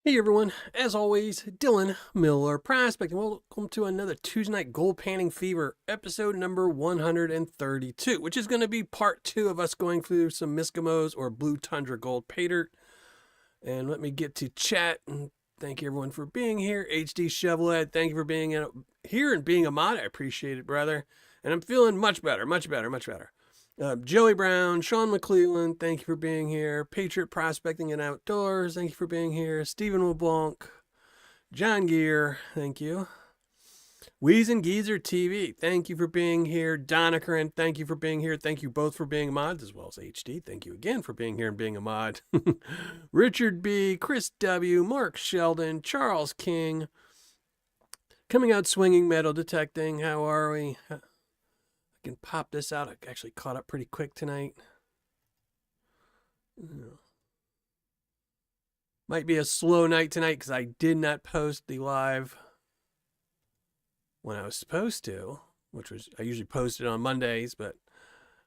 Hey everyone, as always, Dylan Miller Prospect, and welcome to another Tuesday Night Gold Panning Fever, episode number 132, which is going to be part 2 of us going through some Misskimos or Blue Tundra Gold Paydirt. And let me get to chat, and thank you everyone for being here. HD Chevrolet, thank you for being here and being a mod. I appreciate it, brother. And I'm feeling much better. Joey Brown, Sean McClelland, thank you for being here. Paydirt Prospecting and Outdoors, thank you for being here. Stephen LeBlanc, John Gear, thank you. Wheeze and Geezer TV, thank you for being here. Donna, thank you for being here. Thank you both for being mods, as well as HD. Thank you again for being here and being a mod. Richard B., Chris W., Mark Sheldon, Charles King, Coming Out Swinging, Metal Detecting, how are we? Can pop this out. I actually caught up pretty quick tonight. Might be a slow night tonight because I did not post the live when I was supposed to, which was, I usually post it on Mondays, but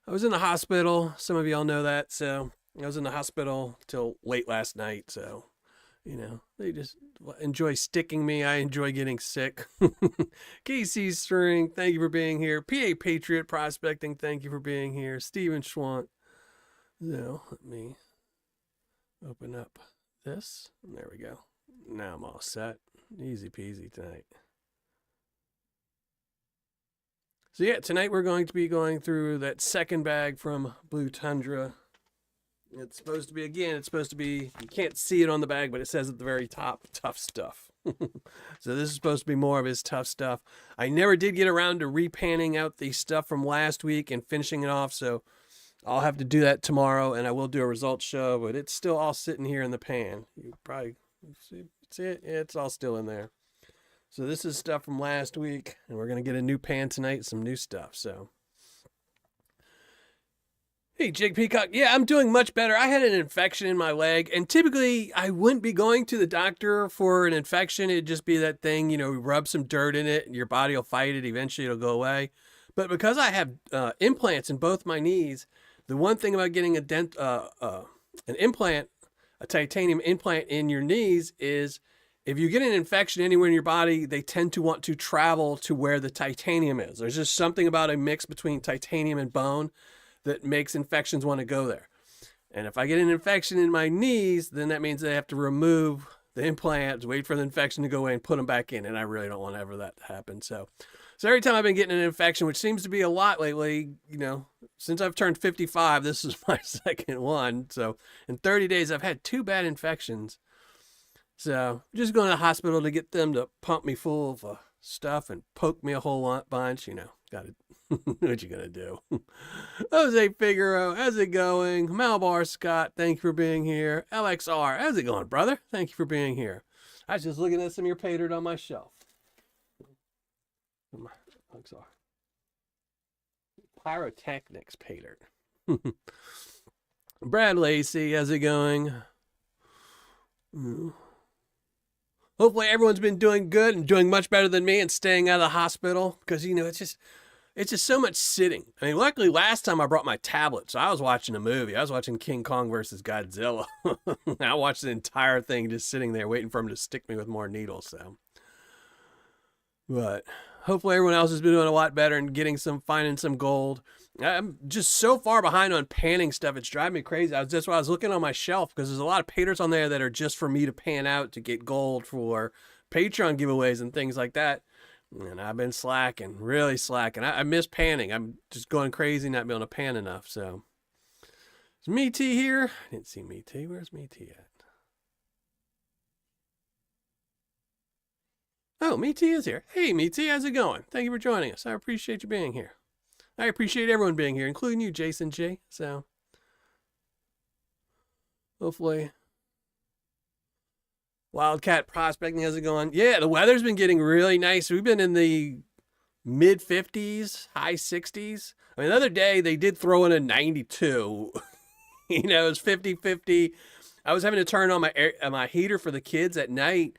I was in the hospital. Some of y'all know that. So I was in the hospital till late last night. So, they just enjoy sticking me. I enjoy getting sick. KC String, thank you for being here. PA Patriot Prospecting, thank you for being here. Steven Schwant. So let me open up this. There we go. Now I'm all set. Easy peasy tonight. So yeah, tonight we're going to be going through that second bag from Blue Tundra. It's supposed to be, you can't see it on the bag, but it says at the very top, tough stuff. So this is supposed to be more of his tough stuff. I never did get around to repanning out the stuff from last week and finishing it off, so I'll have to do that tomorrow, and I will do a results show, but it's still all sitting here in the pan. You probably see it? Yeah, it's all still in there. So this is stuff from last week, and we're going to get a new pan tonight, some new stuff, so... Hey, Jig Peacock. Yeah, I'm doing much better. I had an infection in my leg, and typically I wouldn't be going to the doctor for an infection. It'd just be that thing, rub some dirt in it, and your body will fight it. Eventually it'll go away. But because I have implants in both my knees, the one thing about getting an implant, a titanium implant in your knees is if you get an infection anywhere in your body, they tend to want to travel to where the titanium is. There's just something about a mix between titanium and bone that makes infections want to go there. And if I get an infection in my knees, then that means they have to remove the implants, wait for the infection to go away and put them back in. And I really don't want ever that to happen. So every time I've been getting an infection, which seems to be a lot lately, since I've turned 55, this is my second one. So in 30 days, I've had 2 bad infections. So I'm just going to the hospital to get them to pump me full of stuff and poke me a whole bunch, got to what you gonna do? Jose Figaro, how's it going? Malbar Scott, thank you for being here. LXR, how's it going, brother? Thank you for being here. I was just looking at some of your Paydirt on my shelf. LXR. Pyrotechnics Paydirt. Brad Lacey, how's it going? Hopefully everyone's been doing good and doing much better than me and staying out of the hospital because, it's just so much sitting. I mean, luckily last time I brought my tablet, so I was watching a movie. I was watching King Kong versus Godzilla. I watched the entire thing just sitting there waiting for him to stick me with more needles. So, but hopefully everyone else has been doing a lot better and finding some gold. I'm just so far behind on panning stuff. It's driving me crazy. That's why I was looking on my shelf because there's a lot of Paydirts on there that are just for me to pan out to get gold for Patreon giveaways and things like that. And I've been slacking, really slacking. I miss panning. I'm just going crazy not being able to pan enough. So, is Me T here? I didn't see Me T. Where's Me T at? Oh, Me T is here. Hey, Me T, how's it going? Thank you for joining us. I appreciate you being here. I appreciate everyone being here, including you, Jason G. So, hopefully... Wildcat Prospecting, how's it going? Yeah, the weather's been getting really nice. We've been in the mid 50s, high 60s. I mean, the other day they did throw in a 92. It was 50-50. I was having to turn on my heater for the kids at night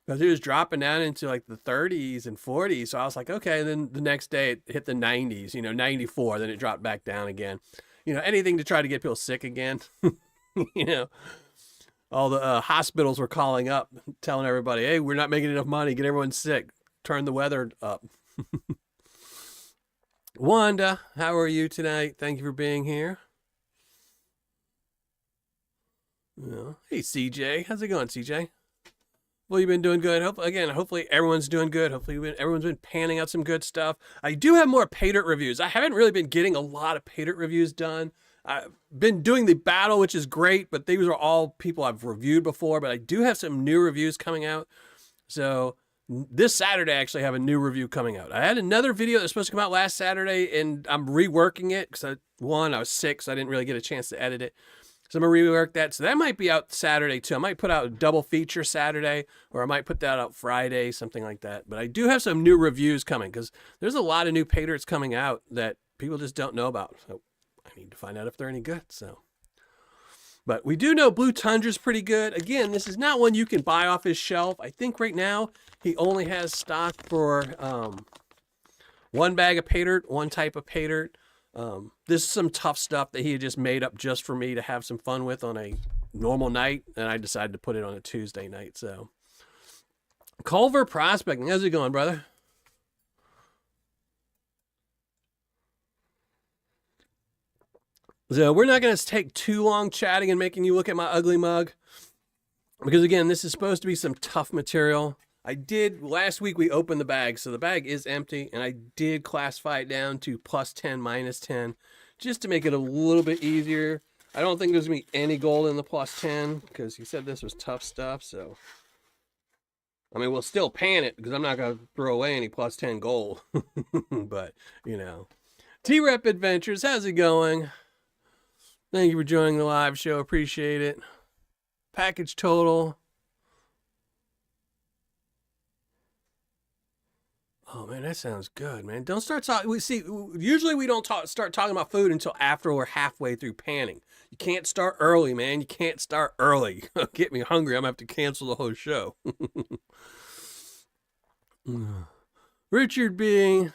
because it was dropping down into like the 30s and 40s. So I was like, okay. And then the next day it hit the 90s, 94. Then it dropped back down again. Anything to try to get people sick again, All the hospitals were calling up, telling everybody, hey, we're not making enough money. Get everyone sick. Turn the weather up. Wanda, how are you tonight? Thank you for being here. Hey, CJ. How's it going, CJ? Well, you've been doing good. Hopefully everyone's doing good. Hopefully everyone's been panning out some good stuff. I do have more Paydirt reviews. I haven't really been getting a lot of Paydirt reviews done. I've been doing the battle, which is great, but these are all people I've reviewed before. But I do have some new reviews coming out. So this Saturday, I actually have a new review coming out. I had another video that was supposed to come out last Saturday, and I'm reworking it because I was sick, so I didn't really get a chance to edit it. So I'm going to rework that. So that might be out Saturday too. I might put out a double feature Saturday, or I might put that out Friday, something like that. But I do have some new reviews coming because there's a lot of new Paydirts coming out that people just don't know about. So I need to find out if they're any good. But we do know Blue Tundra's pretty good. Again, this is not one you can buy off his shelf. I think right now he only has stock for one bag of Paydirt, one type of Paydirt. This is some tough stuff that he had just made up just for me to have some fun with on a normal night, and I decided to put it on a Tuesday night. So, Culver Prospecting, how's it going, brother? So we're not going to take too long chatting and making you look at my ugly mug, because again, this is supposed to be some tough material. Last week we opened the bag, so the bag is empty, and I did classify it down to +10, -10, just to make it a little bit easier. I don't think there's going to be any gold in the +10, because he said this was tough stuff, so. I mean, we'll still pan it, because I'm not going to throw away any +10 gold. But, T-Rep Adventures, how's it going? Thank you for joining the live show, appreciate it. Package total. Oh man, that sounds good, man. Don't start talking. Usually we don't start talking about food until after we're halfway through panning. You can't start early, man. You can't start early. Get me hungry. I'm gonna have to cancel the whole show. Richard B.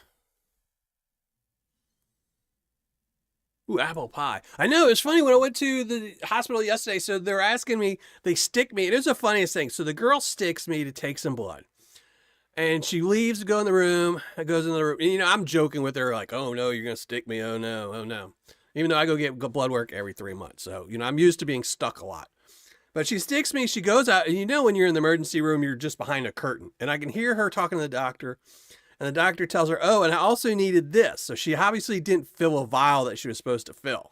Ooh, apple pie. I know, it's funny when I went to the hospital yesterday, so they're asking me, they stick me. It is the funniest thing. So the girl sticks me to take some blood. And she leaves to go in the room. I goes in the room. And, I'm joking with her like, oh, no, you're going to stick me. Oh, no, oh, no. Even though I go get blood work every 3 months. So, I'm used to being stuck a lot. But she sticks me. She goes out. And when you're in the emergency room, you're just behind a curtain. And I can hear her talking to the doctor. And the doctor tells her, oh, and I also needed this. So she obviously didn't fill a vial that she was supposed to fill.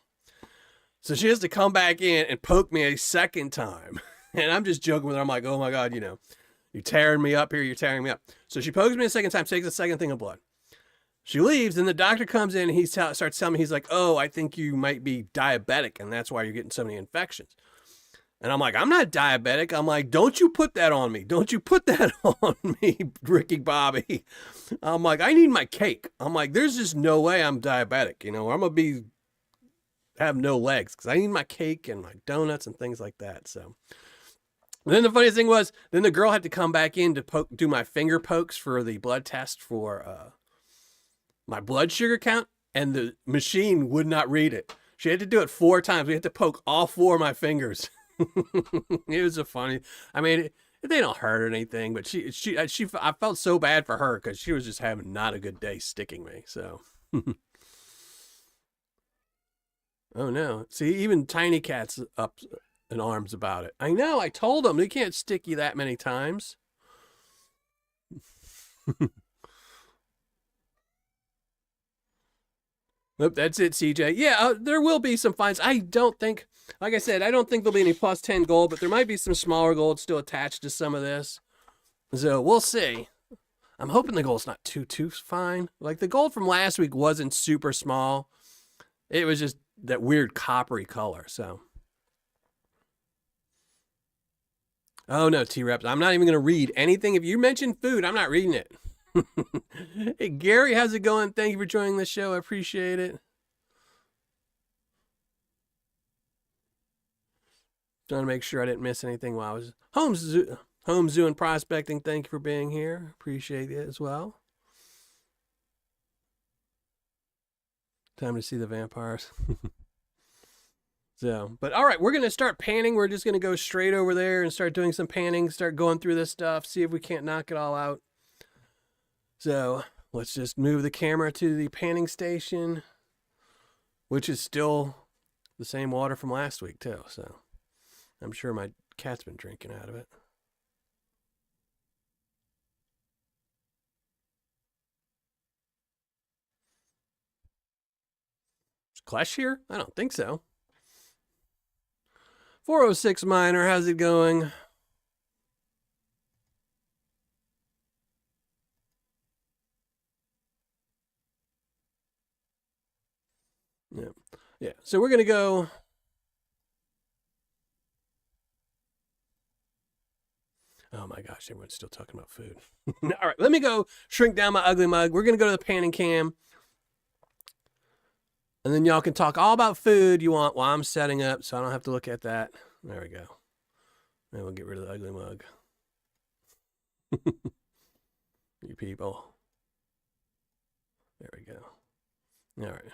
So she has to come back in and poke me a second time. And I'm just joking with her. I'm like, oh, my God, you're tearing me up here. You're tearing me up. So she pokes me a second time, takes a second thing of blood. She leaves, and the doctor comes in, and he starts telling me, he's like, oh, I think you might be diabetic, and that's why you're getting so many infections. And I'm like, I'm not diabetic. I'm like, don't you put that on me. Don't you put that on me, Ricky Bobby. I'm like, I need my cake. I'm like, there's just no way I'm diabetic. I'm going to have no legs, because I need my cake and my donuts and things like that. So then the funniest thing was, then the girl had to come back in to do my finger pokes for the blood test for my blood sugar count, and the machine would not read it. She had to do it 4 times. We had to poke all 4 of my fingers. It was they don't hurt or anything, but I felt so bad for her because she was just having not a good day sticking me. So, oh no. See, even tiny cats up in arms about it. I know. I told them they can't stick you that many times. Nope, that's it, CJ. Yeah, there will be some fines. I don't think, like I said, I don't think there'll be any +10 gold, but there might be some smaller gold still attached to some of this. So we'll see. I'm hoping the gold's not too fine. Like the gold from last week wasn't super small. It was just that weird coppery color, so. Oh no, T-Reps. I'm not even going to read anything. If you mention food, I'm not reading it. Hey, Gary, how's it going? Thank you for joining the show. I appreciate it. Trying to make sure I didn't miss anything while I was home zoo and prospecting. Thank you for being here. Appreciate it as well. Time to see the vampires. So, but all right, we're going to start panning. We're just going to go straight over there and start doing some panning, start going through this stuff, see if we can't knock it all out. So let's just move the camera to the panning station, which is still the same water from last week too. So I'm sure my cat's been drinking out of it. Is Klesh here? I don't think so. 406 Miner, how's it going? Yeah. Yeah. So we're going to go. Oh my gosh, everyone's still talking about food. All right, let me go shrink down my ugly mug. We're going to go to the panning cam. And then y'all can talk all about food you want while I'm setting up so I don't have to look at that. There we go. And we'll get rid of the ugly mug. You people. There we go. All right.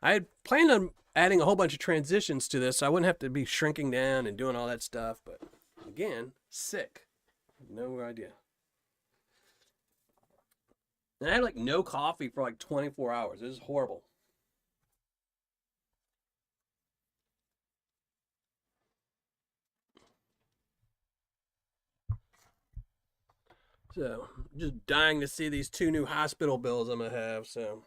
I had planned on adding a whole bunch of transitions to this so I wouldn't have to be shrinking down and doing all that stuff. But again, sick. No idea. And I had like no coffee for like 24 hours. This is horrible. So, just dying to see these 2 new hospital bills I'm going to have, so.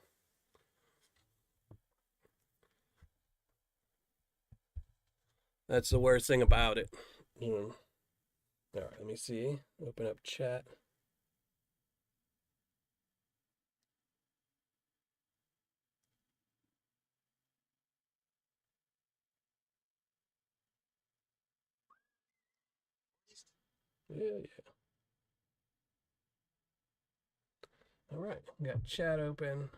That's the worst thing about it. All right, let me see. Open up chat. Yeah. All right, got chat open.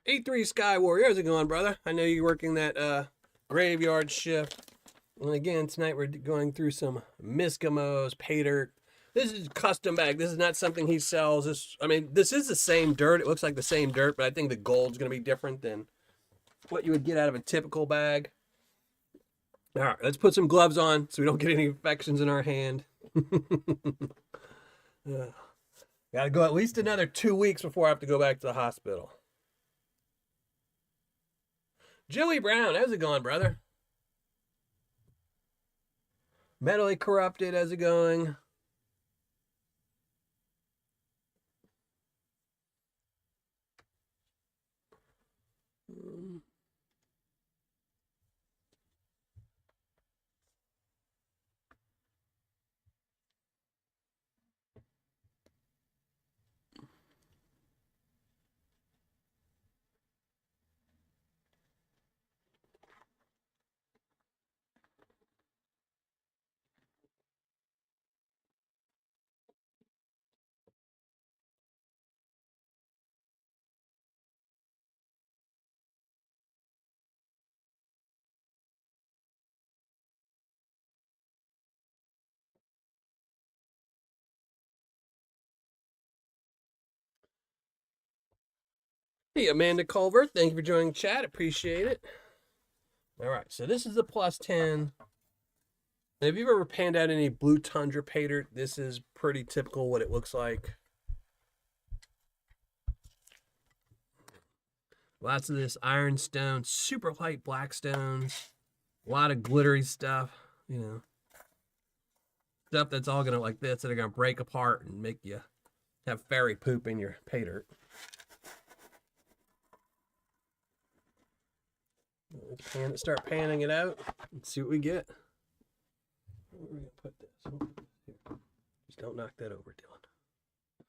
83 Sky Warrior, how's it going, brother? I know you're working that graveyard shift. And again, tonight we're going through some Misskimos, Paydirt. This is custom bag. This is not something he sells. This is the same dirt. It looks like the same dirt, but I think the gold's going to be different than what you would get out of a typical bag. All right, let's put some gloves on so we don't get any infections in our hand. Got to go at least another 2 weeks before I have to go back to the hospital. Joey Brown, how's it going, brother? Mentally corrupted, how's it going? Hey, Amanda Culver, thank you for joining chat. Appreciate it. All right, so this is the plus 10. And if you've ever panned out any Blue Tundra Paydirt, this is pretty typical what it looks like. Lots of this ironstone, super light black stones. A lot of glittery stuff, you know. Stuff that's all going to, like this, that are going to break apart and make you have fairy poop in your Paydirt. Let's start panning it out and see what we get. Where are we going to put this? Here. Just don't knock that over, Dylan.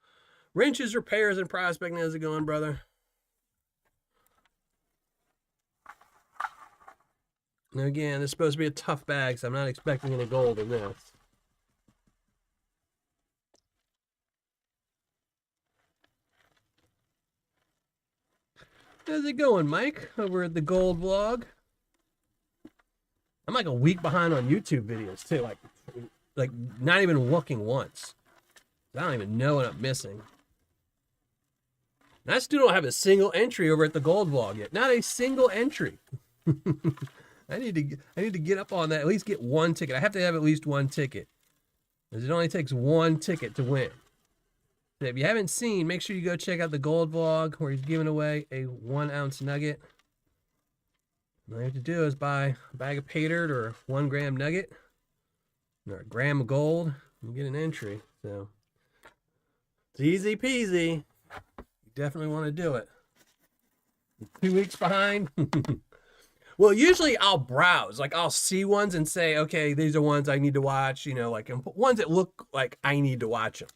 Wrenches, repairs, and prospecting. How's it going, brother? Now again, this is supposed to be a tough bag, so I'm not expecting any gold in this. How's it going, Mike? Over at the Gold Vlog. I'm like a week behind on YouTube videos too. Like not even looking once. I don't even know what I'm missing. And I still don't have a single entry over at the Gold Vlog yet. Not a single entry. I need to get up on that. At least get one ticket. I have to have at least one ticket, because it only takes one ticket to win. So if you haven't seen, make sure you go check out the Gold Vlog where he's giving away a 1 ounce nugget. All you have to do is buy a bag of Paydirt or a 1 gram nugget or a gram of gold and get an entry. So it's easy peasy. You definitely want to do it. 2 weeks behind. Well, usually I'll browse. Like, I'll see ones and say, okay, these are ones I need to watch, you know, like ones that look like I need to watch them.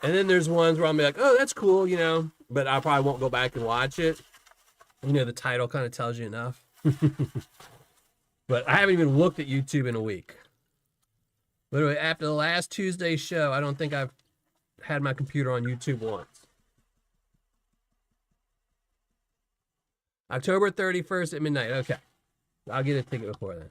And then there's ones where I'll be like, oh, that's cool, you know, but I probably won't go back and watch it. You know, the title kind of tells you enough. But I haven't even looked at YouTube in a week. Literally, after the last Tuesday's show, I don't think I've had my computer on YouTube once. October 31st at midnight. Okay. I'll get a ticket before then.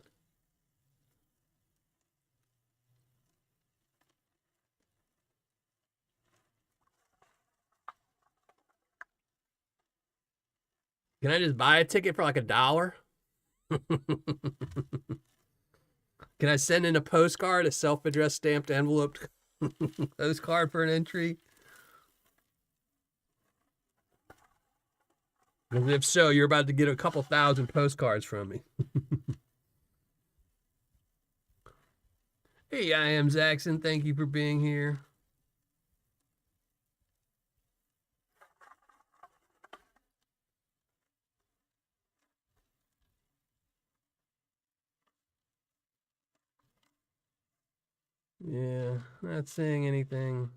Can I just buy a ticket for like $1? Can I send in a postcard, a self-addressed stamped enveloped postcard for an entry? Because if so, you're about to get a couple thousand postcards from me. Hey, I am Zaxxon. Thank you for being here. Yeah, not saying anything.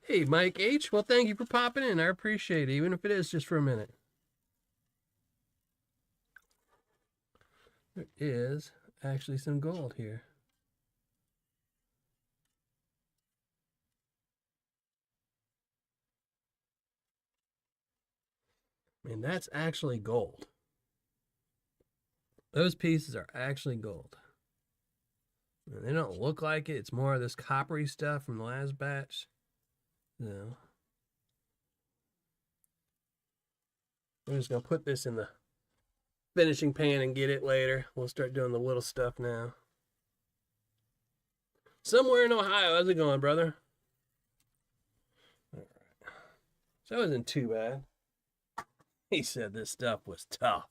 Hey, Mike H. Well, thank you for popping in. I appreciate it, even if it is just for a minute. There is actually some gold here. And that's actually gold. Those pieces are actually gold. And they don't look like it. It's more of this coppery stuff from the last batch. So I'm just going to put this in the finishing pan and get it later. We'll start doing the little stuff now. Somewhere in Ohio. How's it going, brother? All right. So it wasn't too bad. He said this stuff was tough.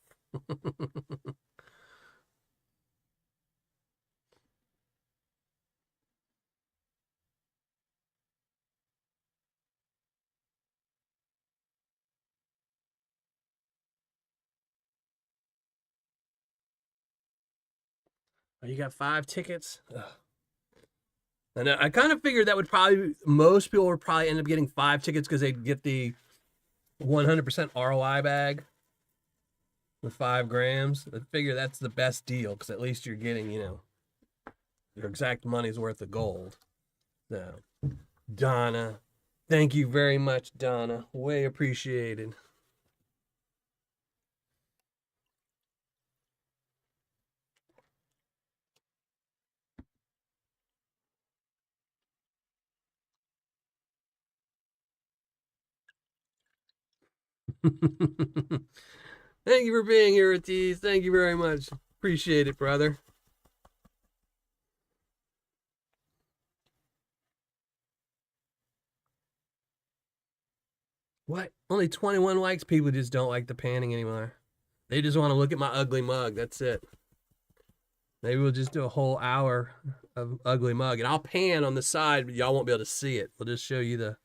Oh, you got 5 tickets? Ugh. And I kind of figured that would probably, most people would probably end up getting 5 tickets because they'd get the 100% ROI bag with 5 grams. I figure that's the best deal because at least you're getting, you know, your exact money's worth of gold. So, Donna, thank you very much, Donna. Way appreciated. Thank you for being here, Ortiz. Thank you very much. Appreciate it, brother. What? Only 21 likes? People just don't like the panning anymore. They just want to look at my ugly mug. That's it. Maybe we'll just do a whole hour of ugly mug. And I'll pan on the side, but y'all won't be able to see it. We'll just show you the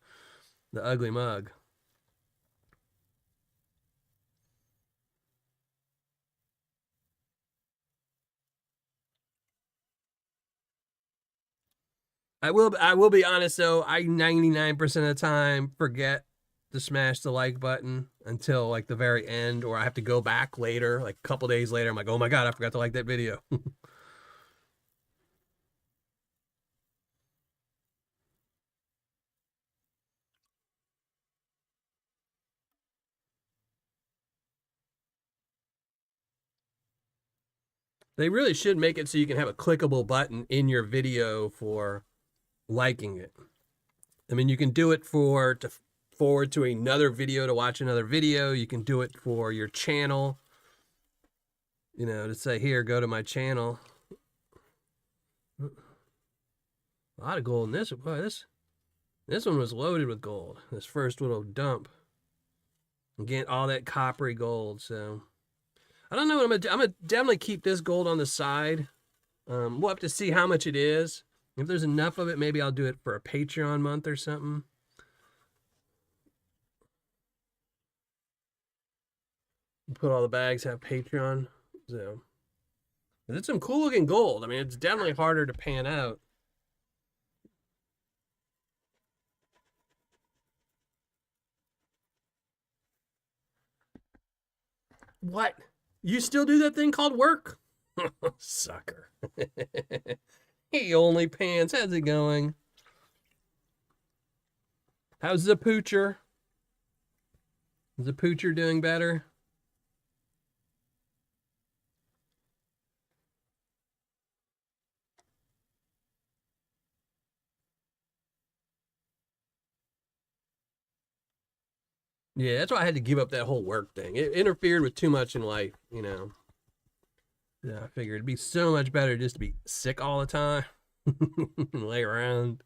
ugly mug. I will be honest though, I 99% of the time forget to smash the like button until like the very end, or I have to go back later, like a couple days later. I'm like, oh my God, I forgot to like that video. They really should make it so you can have a clickable button in your video for liking it. I mean, you can do it to forward to another video to watch another video. You can do it for your channel. You know, to say, here, go to my channel. A lot of gold in this. Boy, this one was loaded with gold. This first little dump. Again, all that coppery gold. So I don't know what I'm gonna definitely keep this gold on the side. We'll have to see how much it is. If there's enough of it, maybe I'll do it for a Patreon month or something. Put all the bags, have Patreon. So it's some cool looking gold. I mean, it's definitely harder to pan out. What? You still do that thing called work? Sucker. He only pans. How's it going? How's the poocher? Is the poocher doing better? Yeah, that's why I had to give up that whole work thing. It interfered with too much in life, you know. Yeah, I figured it'd be so much better just to be sick all the time and lay around.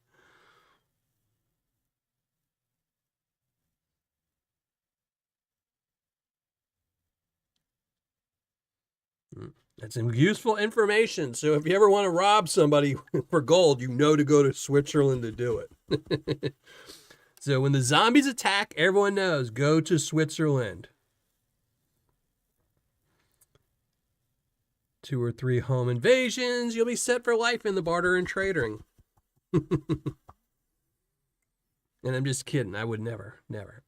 That's some useful information. So if you ever want to rob somebody for gold, you know to go to Switzerland to do it. So when the zombies attack, everyone knows, go to Switzerland. 2 or 3 home invasions, you'll be set for life in the barter and trading. And I'm just kidding. I would never, ever.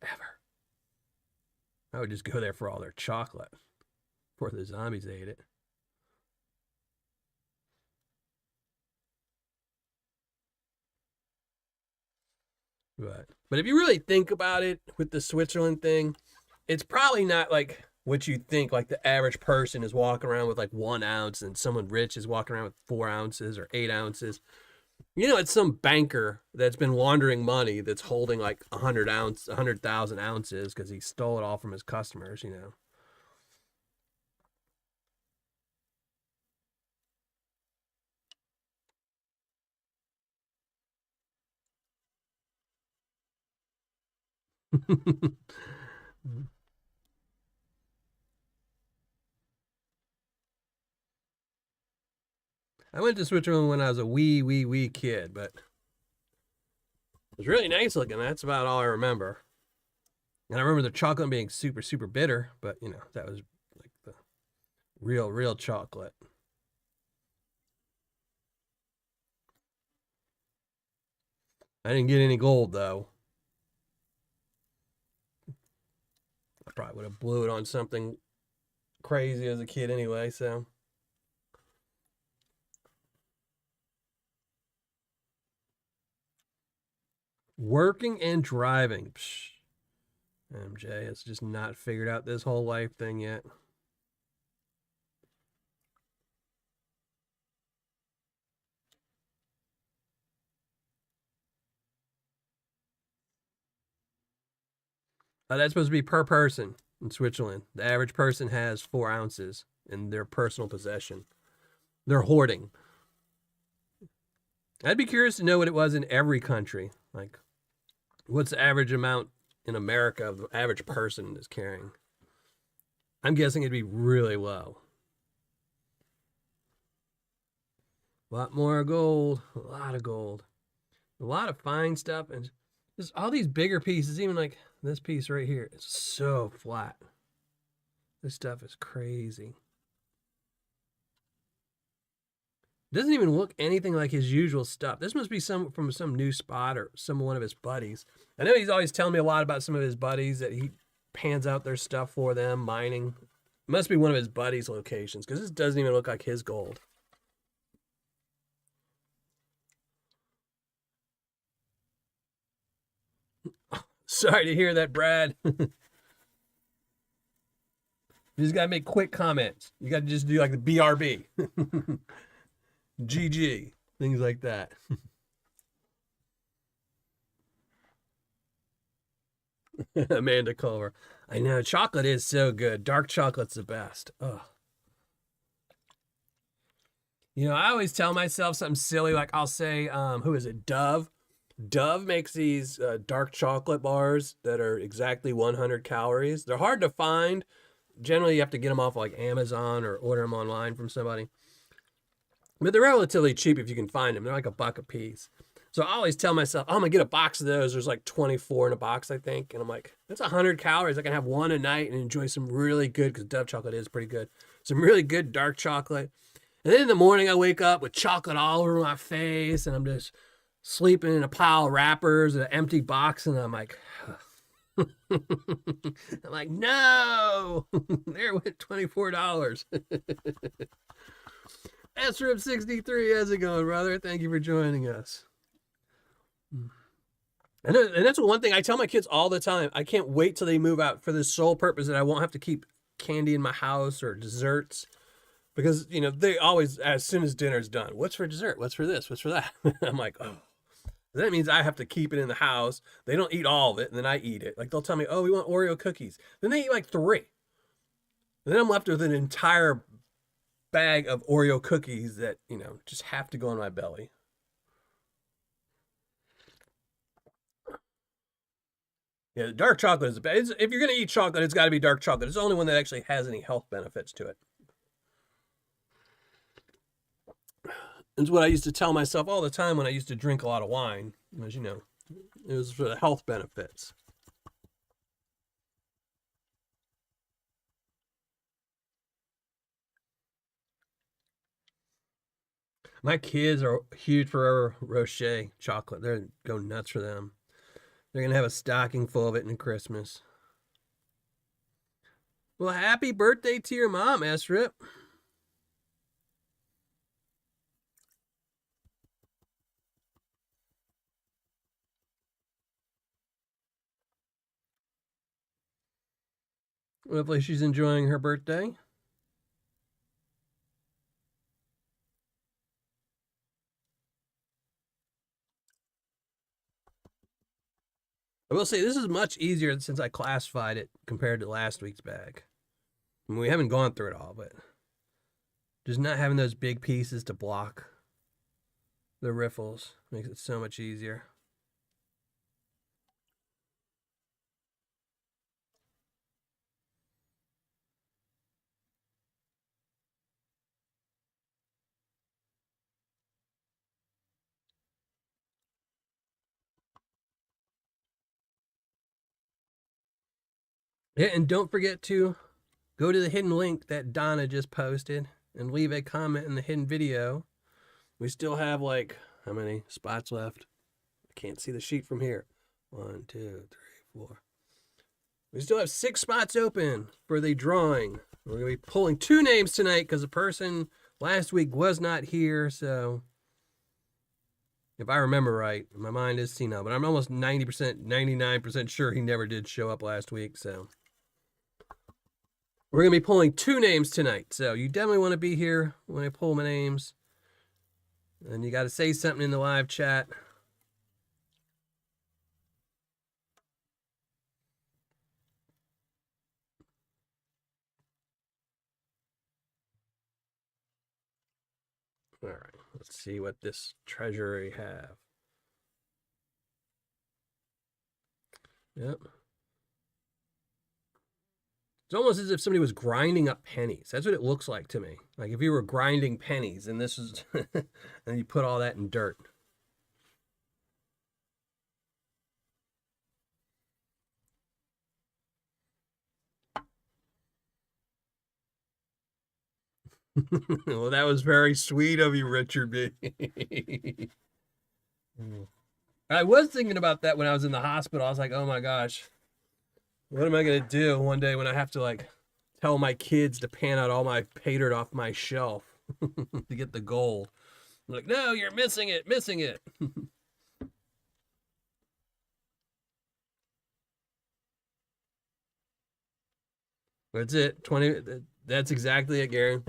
I would just go there for all their chocolate before the zombies ate it. But if you really think about it with the Switzerland thing, it's probably not like what you think, like the average person is walking around with like 1 ounce and someone rich is walking around with 4 ounces or 8 ounces. You know, it's some banker that's been laundering money that's holding like 100,000 ounces because he stole it all from his customers, you know. I went to Switzerland when I was a wee kid, but it was really nice looking. That's about all I remember. And I remember the chocolate being super bitter, but you know, that was like the real chocolate. I didn't get any gold though. I probably would have blew it on something crazy as a kid anyway, so. Working and driving. Psh. MJ has just not figured out this whole life thing yet. That's supposed to be per person in Switzerland. The average person has 4 ounces in their personal possession. They're hoarding. I'd be curious to know what it was in every country. Like, what's the average amount in America the average person is carrying? I'm guessing it'd be really low. A lot more gold. A lot of gold. A lot of fine stuff. And just all these bigger pieces, even like this piece right here, is so flat. This stuff is crazy. Doesn't even look anything like his usual stuff. This must be from some new spot or one of his buddies. I know he's always telling me a lot about some of his buddies that he pans out their stuff for them, mining. It must be one of his buddies' locations because this doesn't even look like his gold. Sorry to hear that, Brad. You just gotta make quick comments. You gotta just do like the BRB, GG, things like that. Amanda Culver. I know chocolate is so good. Dark chocolate's the best. Ugh. You know, I always tell myself something silly, like I'll say, who is it? Dove. Dove makes these dark chocolate bars that are exactly 100 calories. They're hard to find. Generally, you have to get them off like Amazon or order them online from somebody. But they're relatively cheap if you can find them. They're like $1 a piece. So I always tell myself, oh, I'm going to get a box of those. There's like 24 in a box, I think. And I'm like, that's 100 calories. I can have one a night and enjoy some really good, because Dove chocolate is pretty good, some really good dark chocolate. And then in the morning, I wake up with chocolate all over my face, and I'm just sleeping in a pile of wrappers, an empty box, and I'm like, no, there went $24. SRIP63, how's it going, brother? Thank you for joining us. And that's one thing I tell my kids all the time. I can't wait till they move out for the sole purpose that I won't have to keep candy in my house or desserts. Because, you know, they always, as soon as dinner's done, what's for dessert? What's for this? What's for that? I'm like, oh. That means I have to keep it in the house. They don't eat all of it, and then I eat it. Like, they'll tell me, oh, we want Oreo cookies. Then they eat like 3. And then I'm left with an entire bag of Oreo cookies that, you know, just have to go in my belly. Yeah, dark chocolate is the best. If you're going to eat chocolate, it's got to be dark chocolate. It's the only one that actually has any health benefits to it. It's what I used to tell myself all the time when I used to drink a lot of wine. As you know, it was for the health benefits. My kids are huge for Rocher chocolate. They're going nuts for them. They're going to have a stocking full of it in Christmas. Well, happy birthday to your mom, SRIP. Hopefully she's enjoying her birthday. I will say this is much easier since I classified it compared to last week's bag. I mean, we haven't gone through it all, but just not having those big pieces to block the riffles makes it so much easier. Yeah, and don't forget to go to the hidden link that Donna just posted and leave a comment in the hidden video. We still have like, how many spots left? I can't see the sheet from here. 1, 2, 3, 4. We still have 6 spots open for the drawing. We're going to be pulling 2 names tonight because the person last week was not here. So if I remember right, my mind is senile, but I'm almost 90%, 99% sure he never did show up last week. So we're going to be pulling 2 names tonight. So you definitely want to be here when I pull my names. And you got to say something in the live chat. All right, let's see what this treasure we have. Yep. It's almost as if somebody was grinding up pennies. That's what it looks like to me. Like if you were grinding pennies and this is, and you put all that in dirt. Well, that was very sweet of you, Richard B. I was thinking about that when I was in the hospital. I was like, oh my gosh, what am I going to do one day when I have to like tell my kids to pan out all my Paydirt off my shelf to get the gold? I'm like, no, you're missing it, missing it. That's it. 20. That's exactly it, Gary.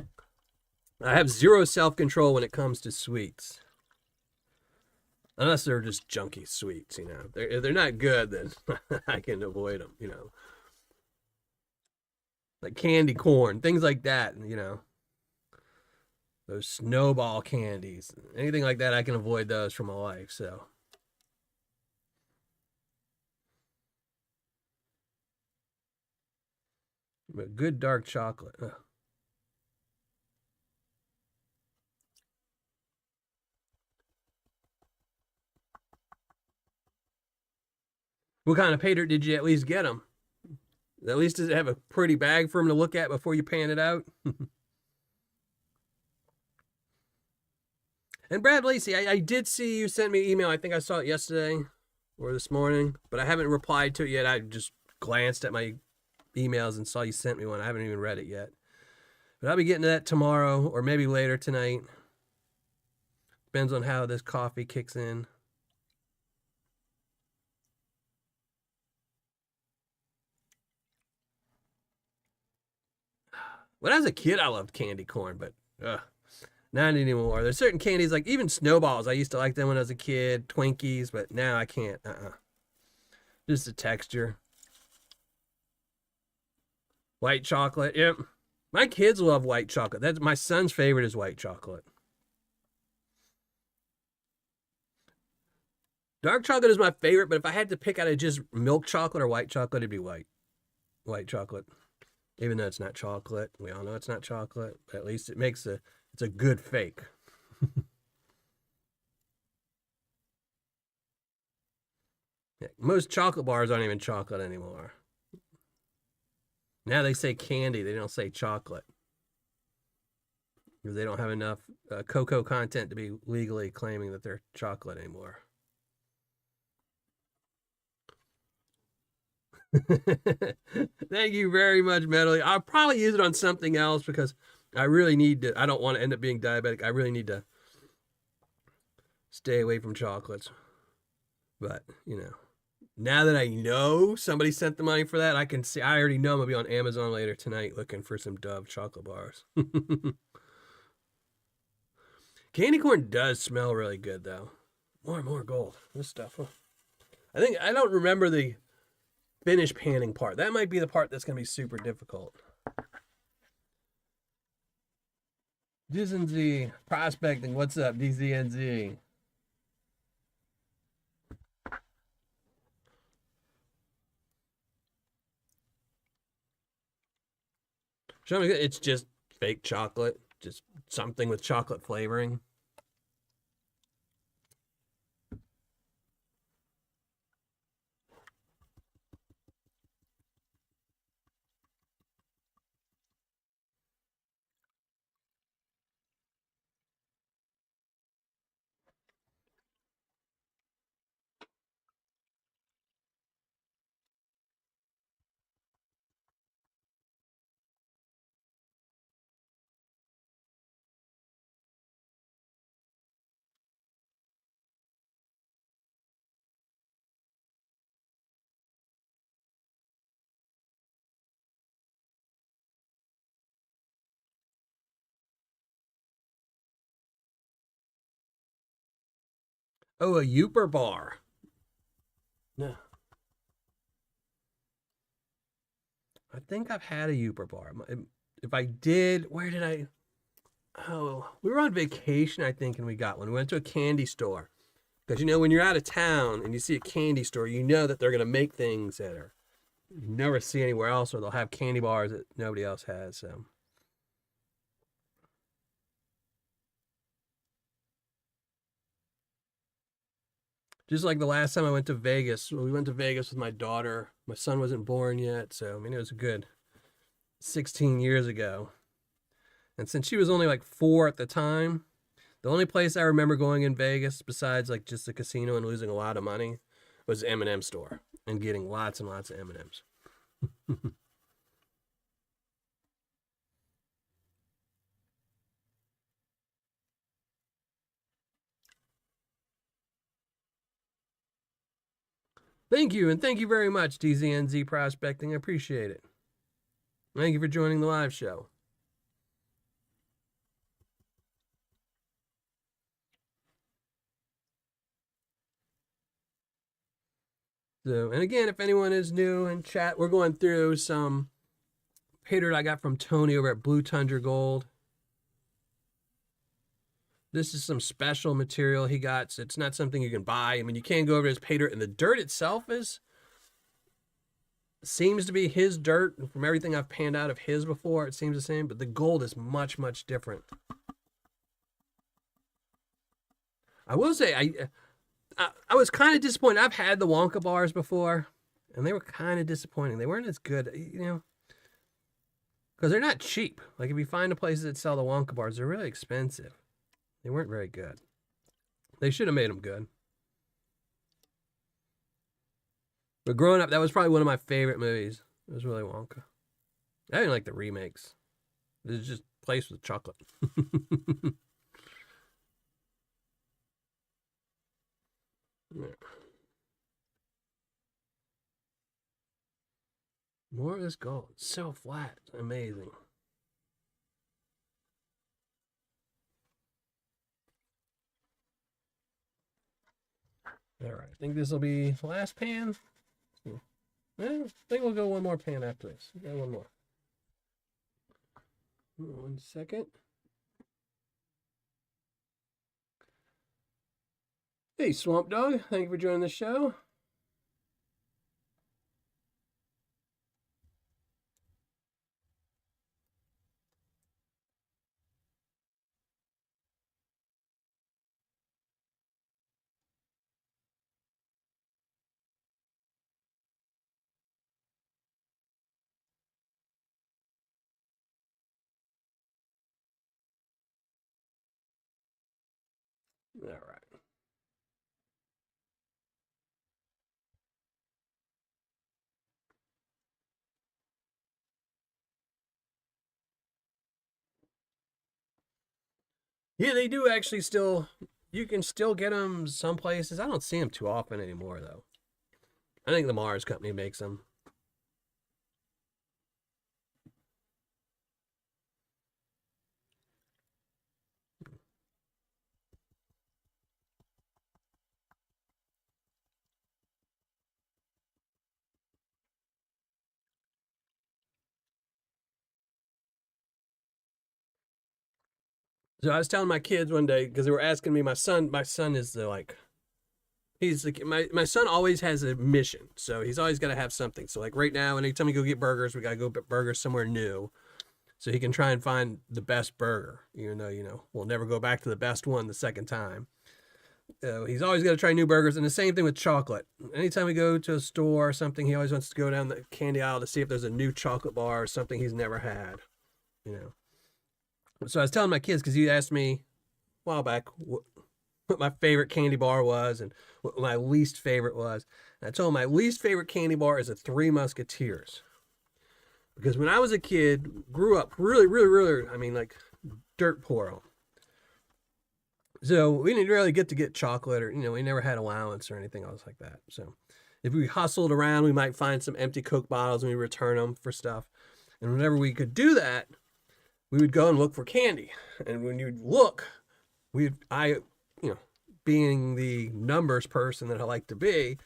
I have zero self-control when it comes to sweets. Unless they're just junky sweets, you know. If they're not good, then I can avoid them, you know. Like candy corn, things like that, you know. Those snowball candies, anything like that, I can avoid those from my life, so. But good dark chocolate. Ugh. What kind of Paydirt did you at least get them? At least does it have a pretty bag for them to look at before you pan it out? And Brad Lacey, I did see you sent me an email. I think I saw it yesterday or this morning, but I haven't replied to it yet. I just glanced at my emails and saw you sent me one. I haven't even read it yet. But I'll be getting to that tomorrow or maybe later tonight. Depends on how this coffee kicks in. When I was a kid, I loved candy corn, but not anymore. There's certain candies, like even snowballs. I used to like them when I was a kid, Twinkies, but now I can't. Just the texture. White chocolate. Yep. My kids love white chocolate. That's my son's favorite is white chocolate. Dark chocolate is my favorite, but if I had to pick out of just milk chocolate or white chocolate, it'd be white. White chocolate. Even though it's not chocolate. We all know it's not chocolate. But at least it's a good fake. Yeah, most chocolate bars aren't even chocolate anymore. Now they say candy. They don't say chocolate. Because they don't have enough cocoa content to be legally claiming that they're chocolate anymore. Thank you very much, Medley. I'll probably use it on something else because I really need to. I don't want to end up being diabetic. I really need to stay away from chocolates. But, you know, now that I know somebody sent the money for that, I can see. I already know I'm going to be on Amazon later tonight looking for some Dove chocolate bars. Candy corn does smell really good, though. More and more gold. This stuff. I don't remember the finish panning part. That might be the part that's going to be super difficult. DZNZ prospecting. What's up, DZNZ? Show me. It's just fake chocolate. Just something with chocolate flavoring. Oh, a Youper bar. No. I think I've had a Youper bar. If I did, where did I? Oh, we were on vacation, I think, and we got one. We went to a candy store. Because, you know, when you're out of town and you see a candy store, you know that they're going to make things that are you never see anywhere else, or they'll have candy bars that nobody else has. So. Just like the last time I went to Vegas. We went to Vegas with my daughter. My son wasn't born yet, so I mean it was a good 16 years ago. And since she was only like 4 at the time, the only place I remember going in Vegas, besides like just the casino and losing a lot of money, was the M&M store and getting lots and lots of M&Ms. Thank you, and thank you very much, DZNZ Prospecting. I appreciate it. Thank you for joining the live show. So, and again, if anyone is new in chat, we're going through some Paydirt I got from Tony over at Blue Tundra Gold. This is some special material he got, so it's not something you can buy. I mean, you can go over to his Paydirt, and the dirt itself seems to be his dirt. From everything I've panned out of his before, it seems the same, but the gold is much, much different. I will say, I was kind of disappointed. I've had the Wonka bars before, and they were kind of disappointing. They weren't as good, you know, because they're not cheap. Like, if you find the places that sell the Wonka bars, they're really expensive. They weren't very good. They should have made them good. But growing up, that was probably one of my favorite movies. It was really Wonka. I didn't like the remakes. It was just placed with chocolate. Yeah. More of this gold. It's so flat. It's amazing. All right. I think this will be the last pan. I think we'll go one more pan after this. We got one more. 1 second. Hey, Swampdog. Thank you for joining the show. All right. Yeah, they do actually still. You can still get them some places. I don't see them too often anymore, though. I think the Mars company makes them. So I was telling my kids one day because they were asking me. My son is the like. He's like my son always has a mission, so he's always got to have something. So like right now, anytime we go get burgers, we gotta go get burgers somewhere new, so he can try and find the best burger. Even though we'll never go back to the best one the second time. He's always got to try new burgers, and the same thing with chocolate. Anytime we go to a store or something, he always wants to go down the candy aisle to see if there's a new chocolate bar or something he's never had. So I was telling my kids because he asked me a while back what my favorite candy bar was and what my least favorite was. And I told him my least favorite candy bar is a Three Musketeers. Because when I was a kid, grew up really, really, really, I mean, like dirt poor. So we didn't really get to get chocolate or, we never had allowance or anything else like that. So if we hustled around, we might find some empty Coke bottles and we return them for stuff. And whenever we could do that, we would go and look for candy. And when you'd look, being the numbers person that I like to be,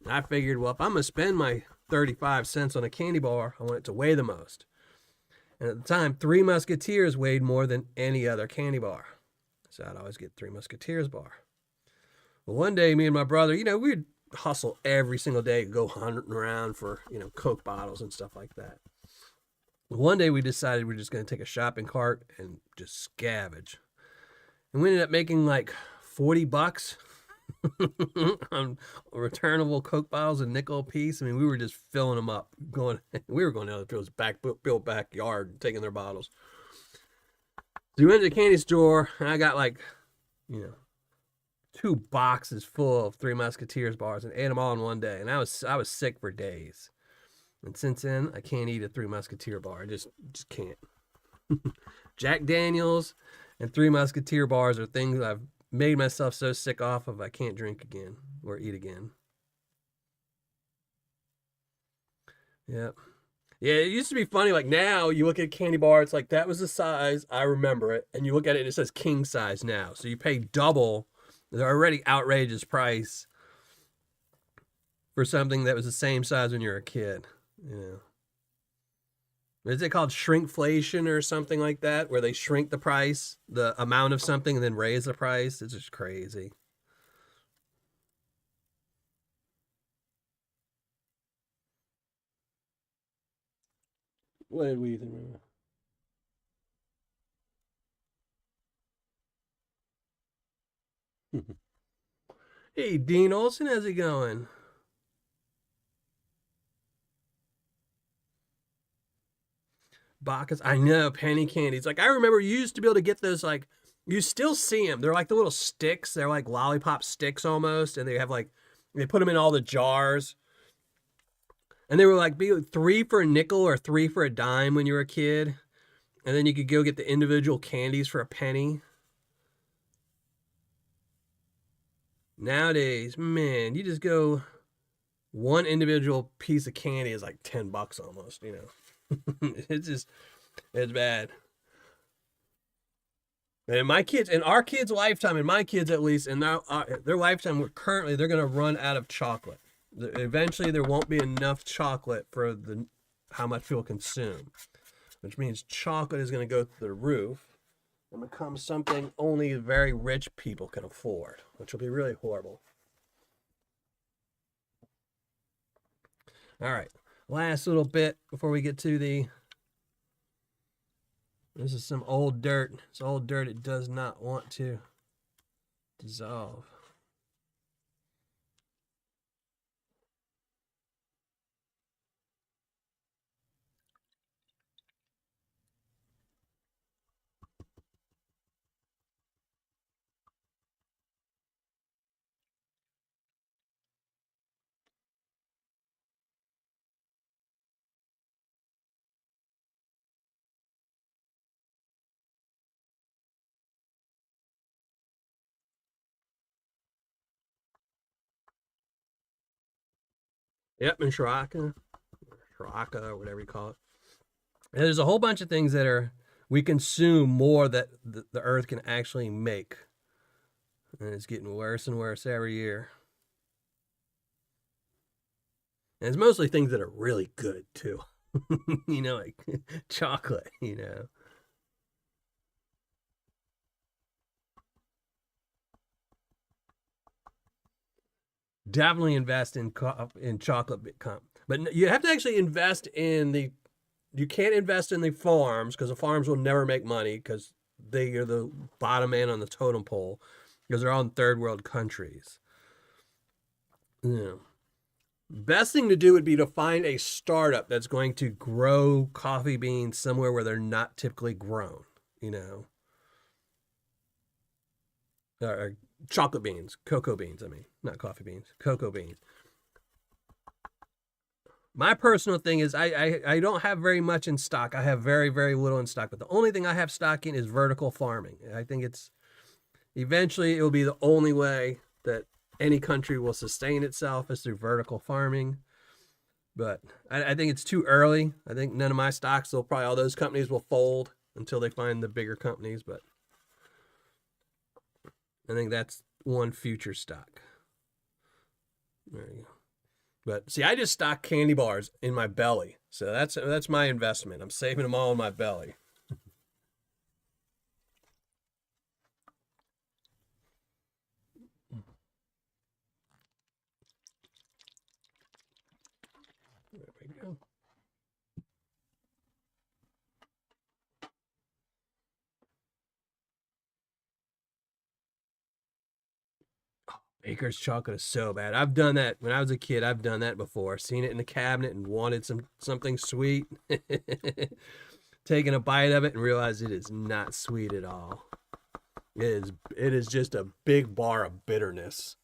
I figured, well, if I'm going to spend my 35 cents on a candy bar, I want it to weigh the most. And at the time, Three Musketeers weighed more than any other candy bar. So I'd always get Three Musketeers bar. Well, one day, me and my brother, we'd hustle every single day, go hunting around for, Coke bottles and stuff like that. One day we decided we're just going to take a shopping cart and just scavenge. And we ended up making like $40 on returnable Coke bottles, a nickel a piece. I mean, we were just filling them up. We were going down to people's backyard, taking their bottles. So we went to the candy store, and I got 2 boxes full of Three Musketeers bars and ate them all in one day. And I was sick for days. And since then, I can't eat a Three Musketeer bar. I just can't. Jack Daniels and Three Musketeer bars are things I've made myself so sick off of I can't drink again or eat again. Yep. Yeah, it used to be funny. Like now, you look at a candy bar, it's like that was the size. I remember it, and you look at it, and it says king size now. So you pay double the already outrageous price for something that was the same size when you were a kid. You know, is it called shrinkflation or something like that, where they shrink the price, the amount of something, and then raise the price? It's just crazy. What did we think? Hey, Dean Olson, how's it going? Bacchus, I know, penny candies. Like I remember you used to be able to get those. Like you still see them. They're like the little sticks. They're like lollipop sticks almost, and they have like they put them in all the jars. And they were like be three for a nickel or three for a dime when you were a kid, and then you could go get the individual candies for a penny. Nowadays, man, you just go one individual piece of candy is like $10 almost. You know, it's just it's bad. And my kids, in our kids' lifetime, in my kids at least, in their lifetime, currently they're going to run out of chocolate. Eventually, there won't be enough chocolate for the how much people consume, which means chocolate is going to go through the roof and become something only very rich people can afford, which will be really horrible. All right, last little bit before we get to the. This is some old dirt. It's old dirt. It does not want to dissolve. Yep, and Shiraka, or whatever you call it. And there's a whole bunch of things that are we consume more that the Earth can actually make, and it's getting worse and worse every year. And it's mostly things that are really good too. You know, like chocolate. You know, definitely invest in chocolate, but you have to actually invest in the. You can't invest in the farms because the farms will never make money because they are the bottom man on the totem pole because they're all in third world countries. Yeah. Best thing to do would be to find a startup that's going to grow coffee beans somewhere where they're not typically grown, you know, or chocolate beans, cocoa beans. I mean, not coffee beans, cocoa beans. My personal thing is I don't have very much in stock. I have very little in stock, but the only thing I have stock in is vertical farming. I think it's eventually it will be the only way that any country will sustain itself is through vertical farming. But I think it's too early. I think none of my stocks will probably all those companies will fold until they find the bigger companies. But I think that's one future stock. There you go. But see, I just stock candy bars in my belly, so that's my investment. I'm saving them all in my belly. There we go. Baker's chocolate is so bad. I've done that when I was a kid. I've done that before. Seen it in the cabinet and wanted something sweet. Taking a bite of it and realized it is not sweet at all. It is just a big bar of bitterness.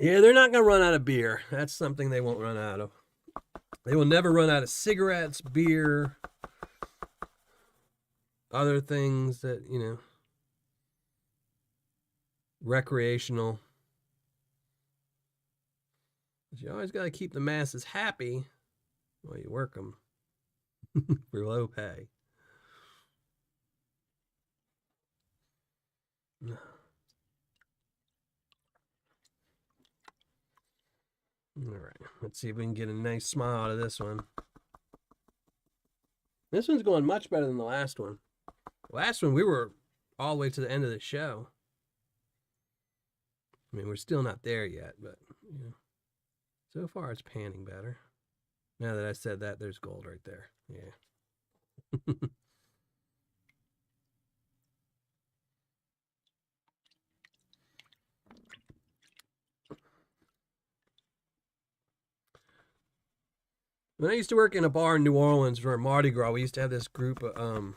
Yeah, they're not gonna run out of beer. That's something they won't run out of. They will never run out of cigarettes, beer, other things that, you know, recreational. You always got to keep the masses happy while you work them for low pay. All right, let's see if we can get a nice smile out of this one. This one's going much better than the last one. The last one, we were all the way to the end of the show. I mean, we're still not there yet, but you know, so far it's panning better. Now that I said that, there's gold right there. Yeah. When I used to work in a bar in New Orleans for Mardi Gras, we used to have this group of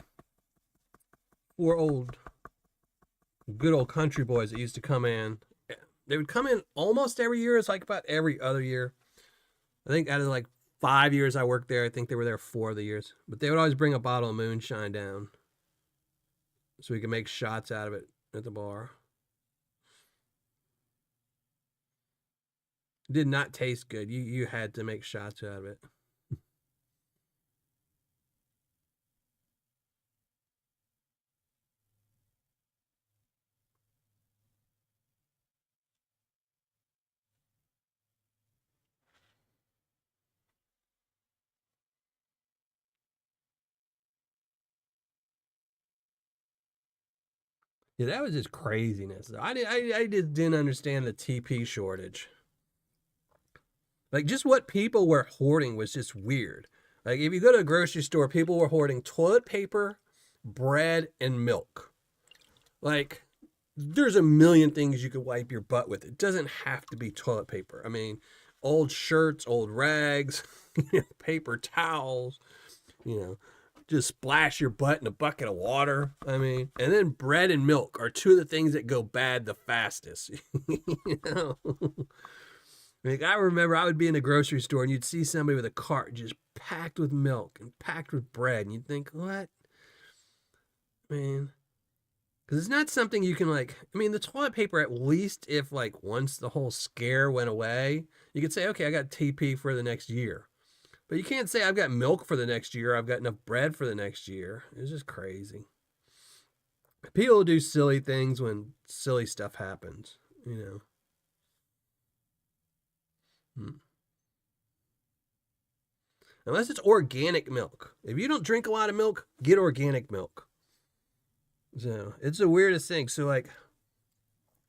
four good old country boys that used to come in. They would come in almost every year. It's like about every other year. I think out of like 5 years I worked there, I think they were there 4 of the years. But they would always bring a bottle of moonshine down so we could make shots out of it at the bar. It did not taste good. You had to make shots out of it. Yeah, that was just craziness. I just didn't understand the TP shortage. Like, just what people were hoarding was just weird. Like, if you go to a grocery store, people were hoarding toilet paper, bread, and milk. Like, there's a million things you could wipe your butt with. It doesn't have to be toilet paper. I mean, old shirts, old rags, paper towels, just splash your butt in a bucket of water. I mean, and then bread and milk are two of the things that go bad the fastest. Like, I remember I would be in a grocery store and you'd see somebody with a cart just packed with milk and packed with bread. And you'd think, what? Man. Because it's not something you can the toilet paper, at least if once the whole scare went away, you could say, okay, I got TP for the next year. But you can't say I've got milk for the next year. I've got enough bread for the next year. It's just crazy. People do silly things when silly stuff happens, Unless it's organic milk. If you don't drink a lot of milk, get organic milk. So it's the weirdest thing. So I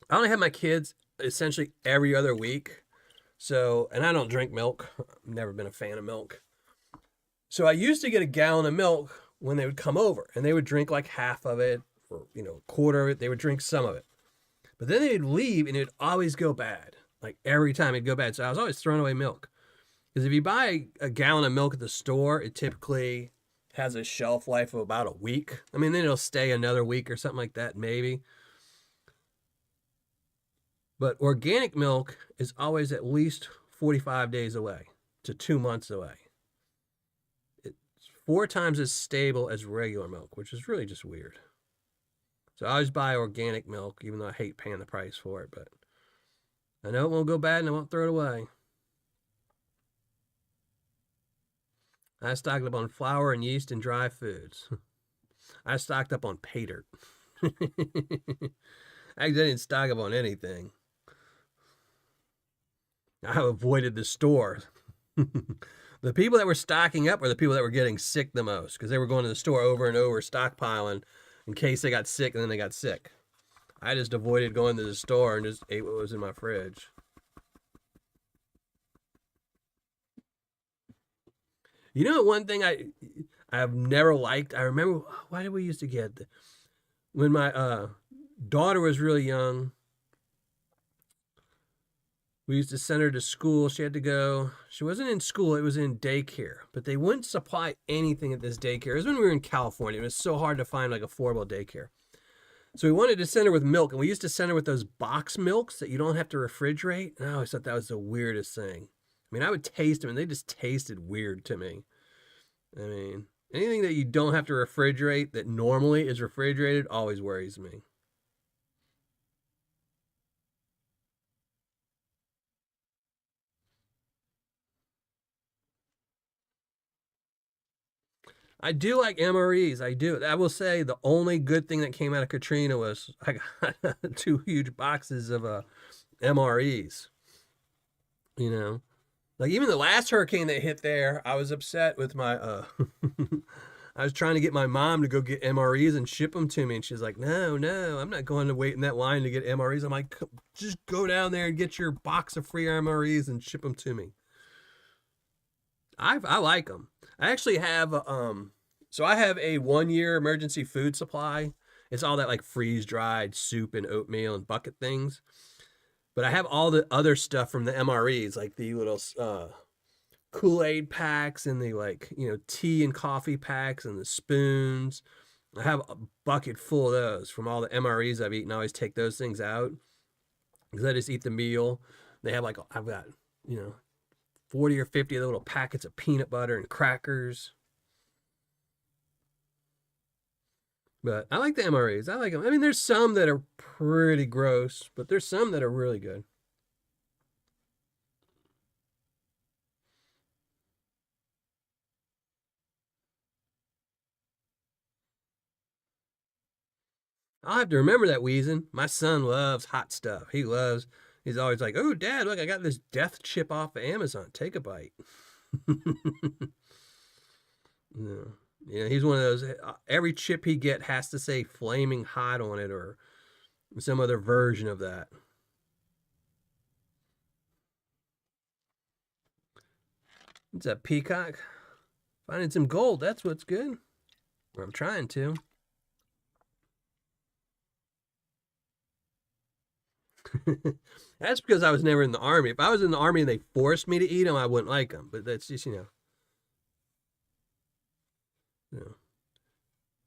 only have my kids essentially every other week. So, and I don't drink milk. I've never been a fan of milk. So I used to get a gallon of milk when they would come over, and they would drink like half of it or, a quarter of it. They would drink some of it. But then they'd leave and it'd always go bad. Like every time it'd go bad. So I was always throwing away milk. Because if you buy a gallon of milk at the store, it typically has a shelf life of about a week. I mean, then it'll stay another week or something like that, maybe. But organic milk is always at least 45 days away to 2 months away. It's 4 times as stable as regular milk, which is really just weird. So I always buy organic milk, even though I hate paying the price for it. But I know it won't go bad and I won't throw it away. I stocked up on flour and yeast and dry foods. I stocked up on Paydirt. I didn't stock up on anything. I avoided the store. The people that were stocking up were the people that were getting sick the most because they were going to the store over and over, stockpiling in case they got sick and then they got sick. I just avoided going to the store and just ate what was in my fridge. One thing I've never liked, I remember, why did we used to get, when my daughter was really young, we used to send her to school. She had to go, she wasn't in school, it was in daycare, but they wouldn't supply anything at this daycare. It was when we were in California. It was so hard to find affordable daycare. So we wanted to send her with milk, and we used to send her with those box milks that you don't have to refrigerate. And I always thought that was the weirdest thing. I mean, I would taste them, and they just tasted weird to me. I mean, anything that you don't have to refrigerate that normally is refrigerated always worries me. I do like MREs. I do. I will say the only good thing that came out of Katrina was I got 2 huge boxes of MREs. You know, like even the last hurricane that hit there, I was upset with my I was trying to get my mom to go get MREs and ship them to me, and she's like, "No, no, I'm not going to wait in that line to get MREs." I'm like, "Just go down there and get your box of free MREs and ship them to me." I like them. I actually have so I have a 1 year emergency food supply. It's all that like freeze dried soup and oatmeal and bucket things. But I have all the other stuff from the MREs, like the little Kool-Aid packs and the like, tea and coffee packs and the spoons. I have a bucket full of those from all the MREs I've eaten. I always take those things out because I just eat the meal. They have like, I've got, 40 or 50 of the little packets of peanut butter and crackers. But I like the MREs. I like them. I mean, there's some that are pretty gross, but there's some that are really good. I'll have to remember that, wheezing. My son loves hot stuff. He's always like, "Oh, Dad, look, I got this death chip off of Amazon. Take a bite." No. Yeah, he's one of those. Every chip he get has to say "flaming hot" on it or some other version of that. It's a peacock. Finding some gold. That's what's good. Or I'm trying to. That's because I was never in the army. If I was in the army and they forced me to eat them, I wouldn't like them. But that's just,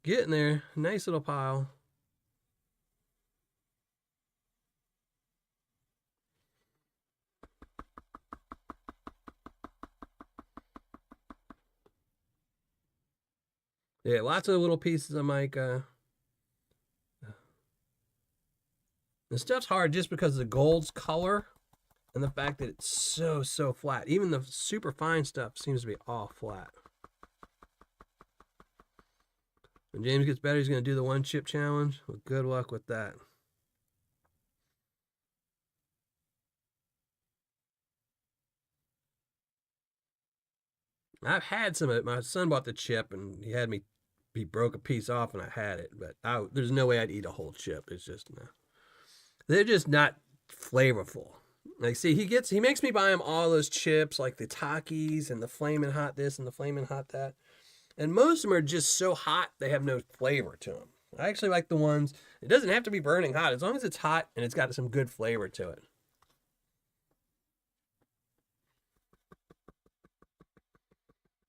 getting there. Nice little pile. Yeah, lots of little pieces of mica. The stuff's hard just because of the gold's color and the fact that it's so flat. Even the super fine stuff seems to be all flat. When James gets better, he's going to do the 1 chip challenge. Well, good luck with that. I've had some of it. My son bought the chip and he broke a piece off and I had it. But there's no way I'd eat a whole chip. It's just, no. They're just not flavorful. Like, see, he makes me buy him all those chips, like the Takis and the Flamin' Hot this and the Flamin' Hot that. And most of them are just so hot, they have no flavor to them. I actually like the ones, it doesn't have to be burning hot, as long as it's hot and it's got some good flavor to it.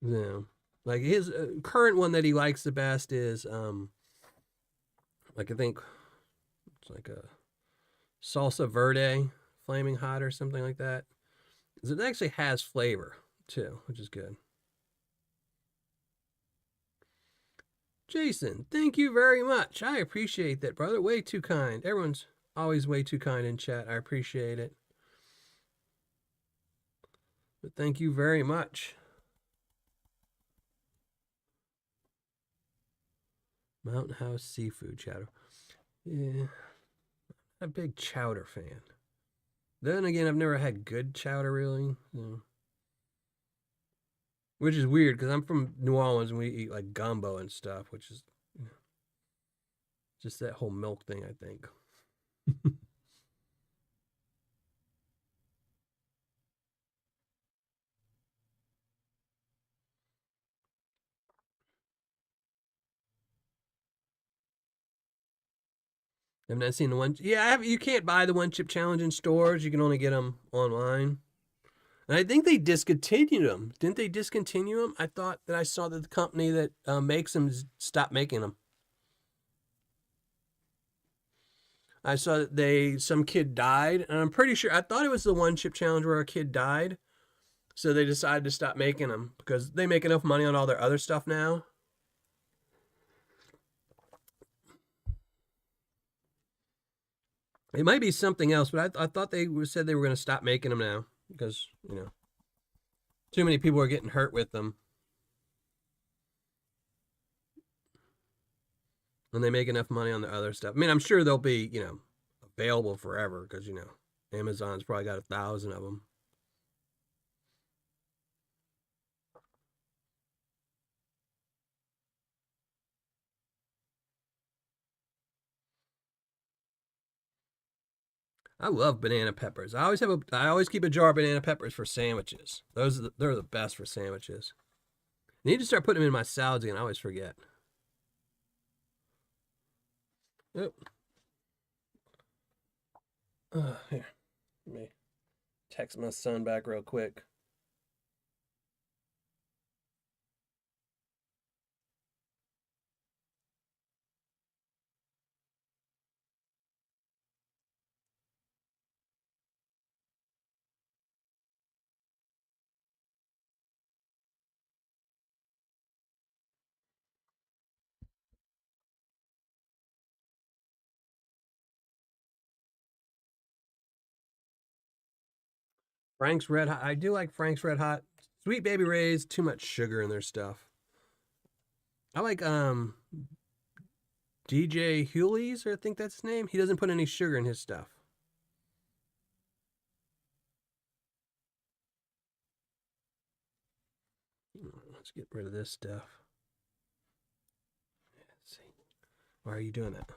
Yeah. Like his current one that he likes the best is, like I think it's like a salsa verde, flaming hot or something like that. It actually has flavor too, which is good. Jason, thank you very much. I appreciate that, brother. Way too kind. Everyone's always way too kind in chat. I appreciate it. But thank you very much. Mountain House Seafood Chowder. Yeah, I'm a big chowder fan. Then again, I've never had good chowder, really. Which is weird, because I'm from New Orleans and we eat like gumbo and stuff, which is just that whole milk thing, I think. I've not seen the one. Yeah, you can't buy the 1 chip challenge in stores. You can only get them online. And I think they discontinued them. Didn't they discontinue them? I thought that I saw that the company that makes them stopped making them. I saw that some kid died, and I'm pretty sure I thought it was the 1 chip challenge where a kid died, so they decided to stop making them because they make enough money on all their other stuff now. It might be something else, but I thought they said they were going to stop making them now because too many people are getting hurt with them. when they make enough money on the other stuff. I mean, I'm sure they'll be, available forever because, Amazon's probably got 1,000 of them. I love banana peppers. I always keep a jar of banana peppers for sandwiches. They're the best for sandwiches. I need to start putting them in my salads again. I always forget. Oh, here. Let me text my son back real quick. Frank's Red Hot. I do like Frank's Red Hot. Sweet Baby Ray's too much sugar in their stuff. I like DJ Hewley's, or I think that's his name. He doesn't put any sugar in his stuff. Let's get rid of this stuff. Let's see. Why are you doing that?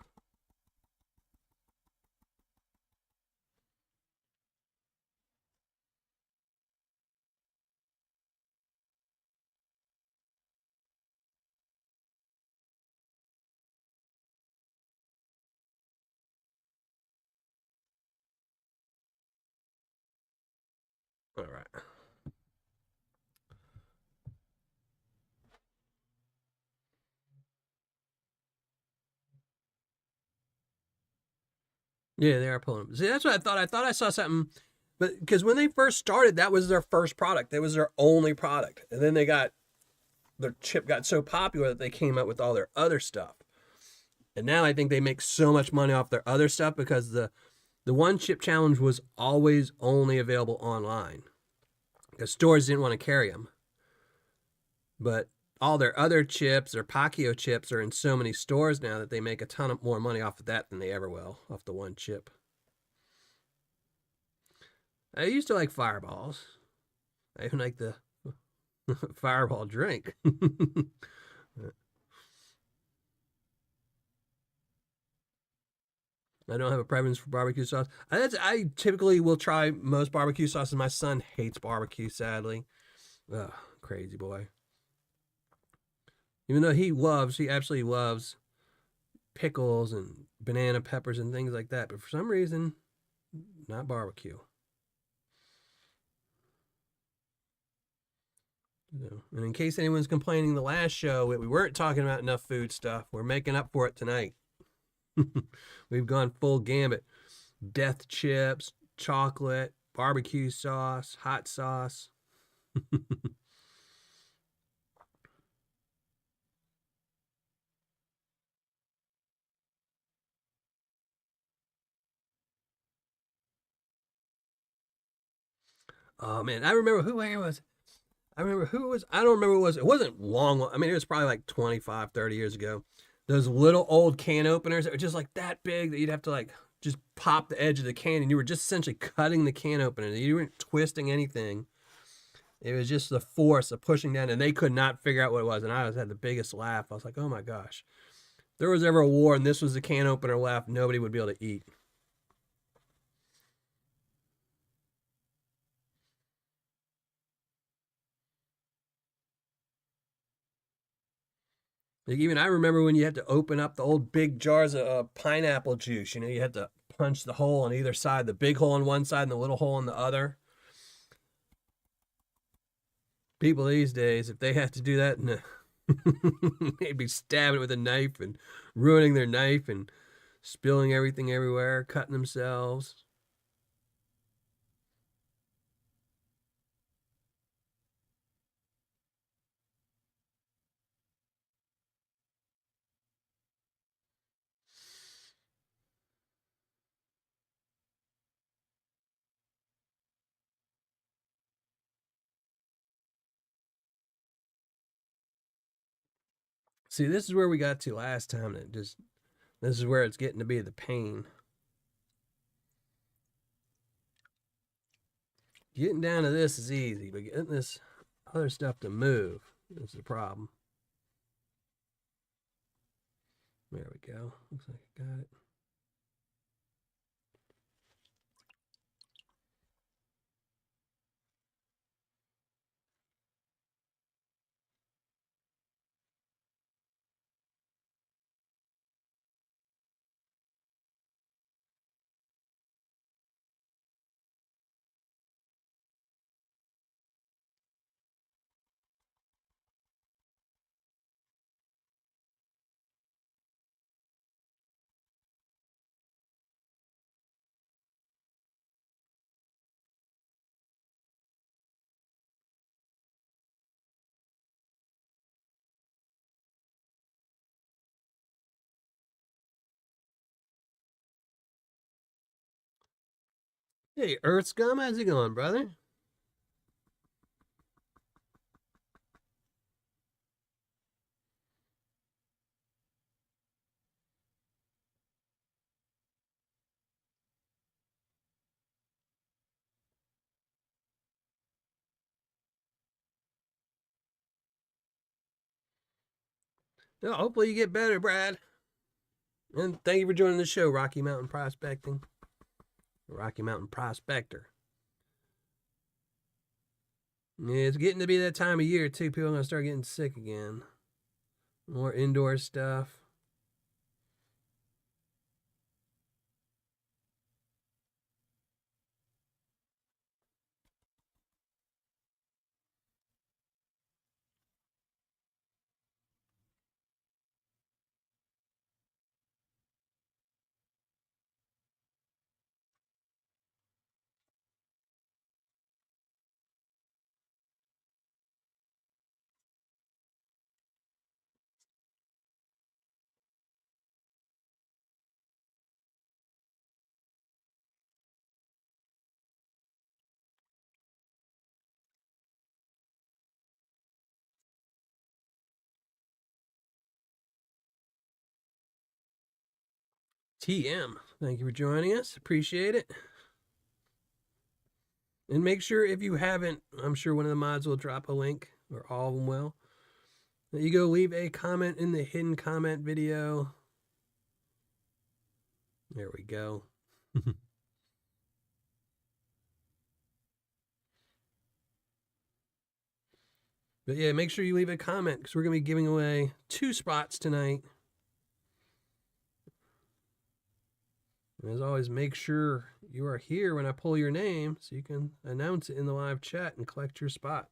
All right. Yeah, they are pulling them. See, that's what I thought. I thought I saw something, but because when they first started, that was their first product. That was their only product, and then their chip got so popular that they came out with all their other stuff. And now I think they make so much money off their other stuff because the one chip challenge was always only available online because stores didn't want to carry them. But all their other chips, their Pacquiao chips, are in so many stores now that they make a ton of more money off of that than they ever will off the one chip. I used to like Fireballs. I even like the Fireball drink. I don't have a preference for barbecue sauce. I typically will try most barbecue sauces. My son hates barbecue, sadly. Ugh, crazy boy. Even though he absolutely loves pickles and banana peppers and things like that. But for some reason, not barbecue. And in case anyone's complaining the last show, we weren't talking about enough food stuff. We're making up for it tonight. We've gone full gambit. Death chips, chocolate, barbecue sauce, hot sauce. Oh man, I remember who I was. I remember who it was. I don't remember who it was. It wasn't long. I mean, it was probably like 25, 30 years ago. Those little old can openers that were just like that big that you'd have to like just pop the edge of the can and you were just essentially cutting the can opener. You weren't twisting anything. It was just the force of pushing down, and they could not figure out what it was. And I had the biggest laugh. I was like, oh my gosh. If there was ever a war and this was the can opener left, nobody would be able to eat. Like even I remember when you had to open up the old big jars of pineapple juice. You had to punch the hole on either side, the big hole on one side and the little hole on the other. People these days, if they have to do that, no. They'd be stabbing it with a knife and ruining their knife and spilling everything everywhere, cutting themselves. See, this is where we got to last time. This is where it's getting to be the pain. Getting down to this is easy, but getting this other stuff to move is the problem. There we go. Looks like I got it. Hey, Earth Scum, how's it going, brother? Oh, hopefully you get better, Brad. And thank you for joining the show, Rocky Mountain Prospecting. Rocky Mountain Prospector. Yeah, it's getting to be that time of year, too. People are going to start getting sick again. More indoor stuff. TM, thank you for joining us. Appreciate it. And make sure if you haven't, I'm sure one of the mods will drop a link, or all of them will, that you go leave a comment in the hidden comment video. There we go. But yeah, make sure you leave a comment because we're going to be giving away 2 spots tonight. And as always, make sure you are here when I pull your name so you can announce it in the live chat and collect your spot.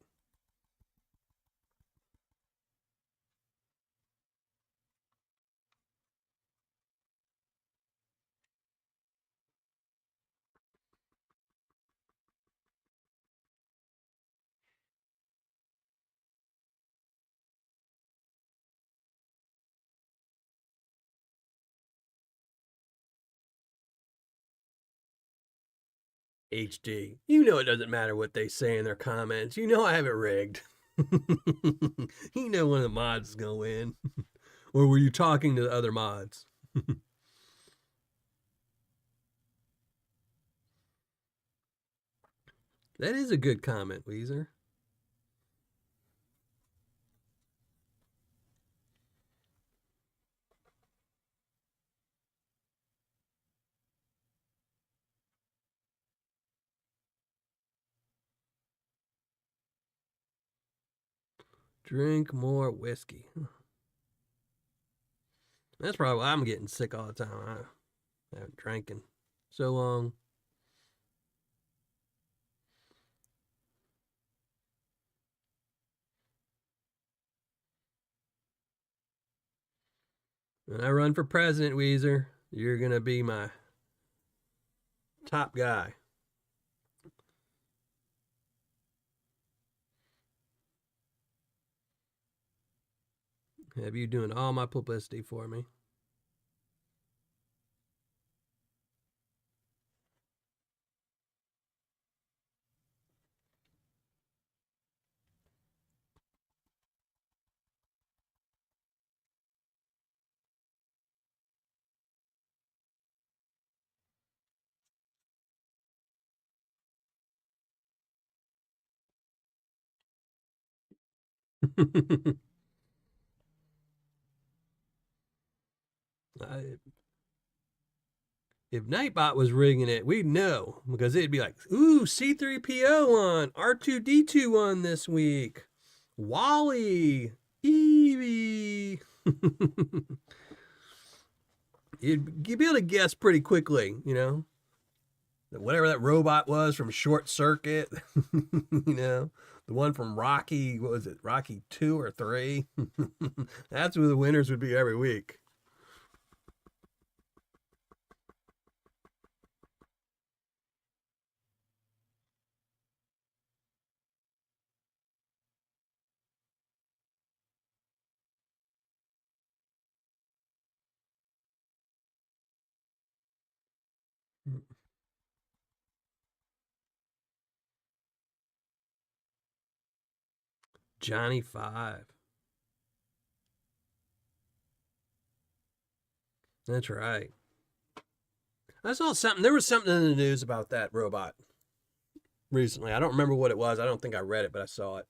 HD. You know it doesn't matter what they say in their comments. You know I have it rigged. You know one of the mods is going to win. Or were you talking to the other mods? That is a good comment, Weezer. Drink more whiskey. That's probably why I'm getting sick all the time. I haven't drank in so long. When I run for president, Weezer, you're going to be my top guy. Have you doing all my publicity for me? I, if Nightbot was rigging it, we'd know because it'd be like, ooh, C3PO on, R2D2 on this week, Wally, Evie. You'd be able to guess pretty quickly, you know, whatever that robot was from Short Circuit, you know, the one from Rocky, what was it, Rocky 2 or 3? That's who the winners would be every week. Johnny 5. That's right. I saw something. There was something in the news about that robot recently. I don't remember what it was. I don't think I read it, but I saw it.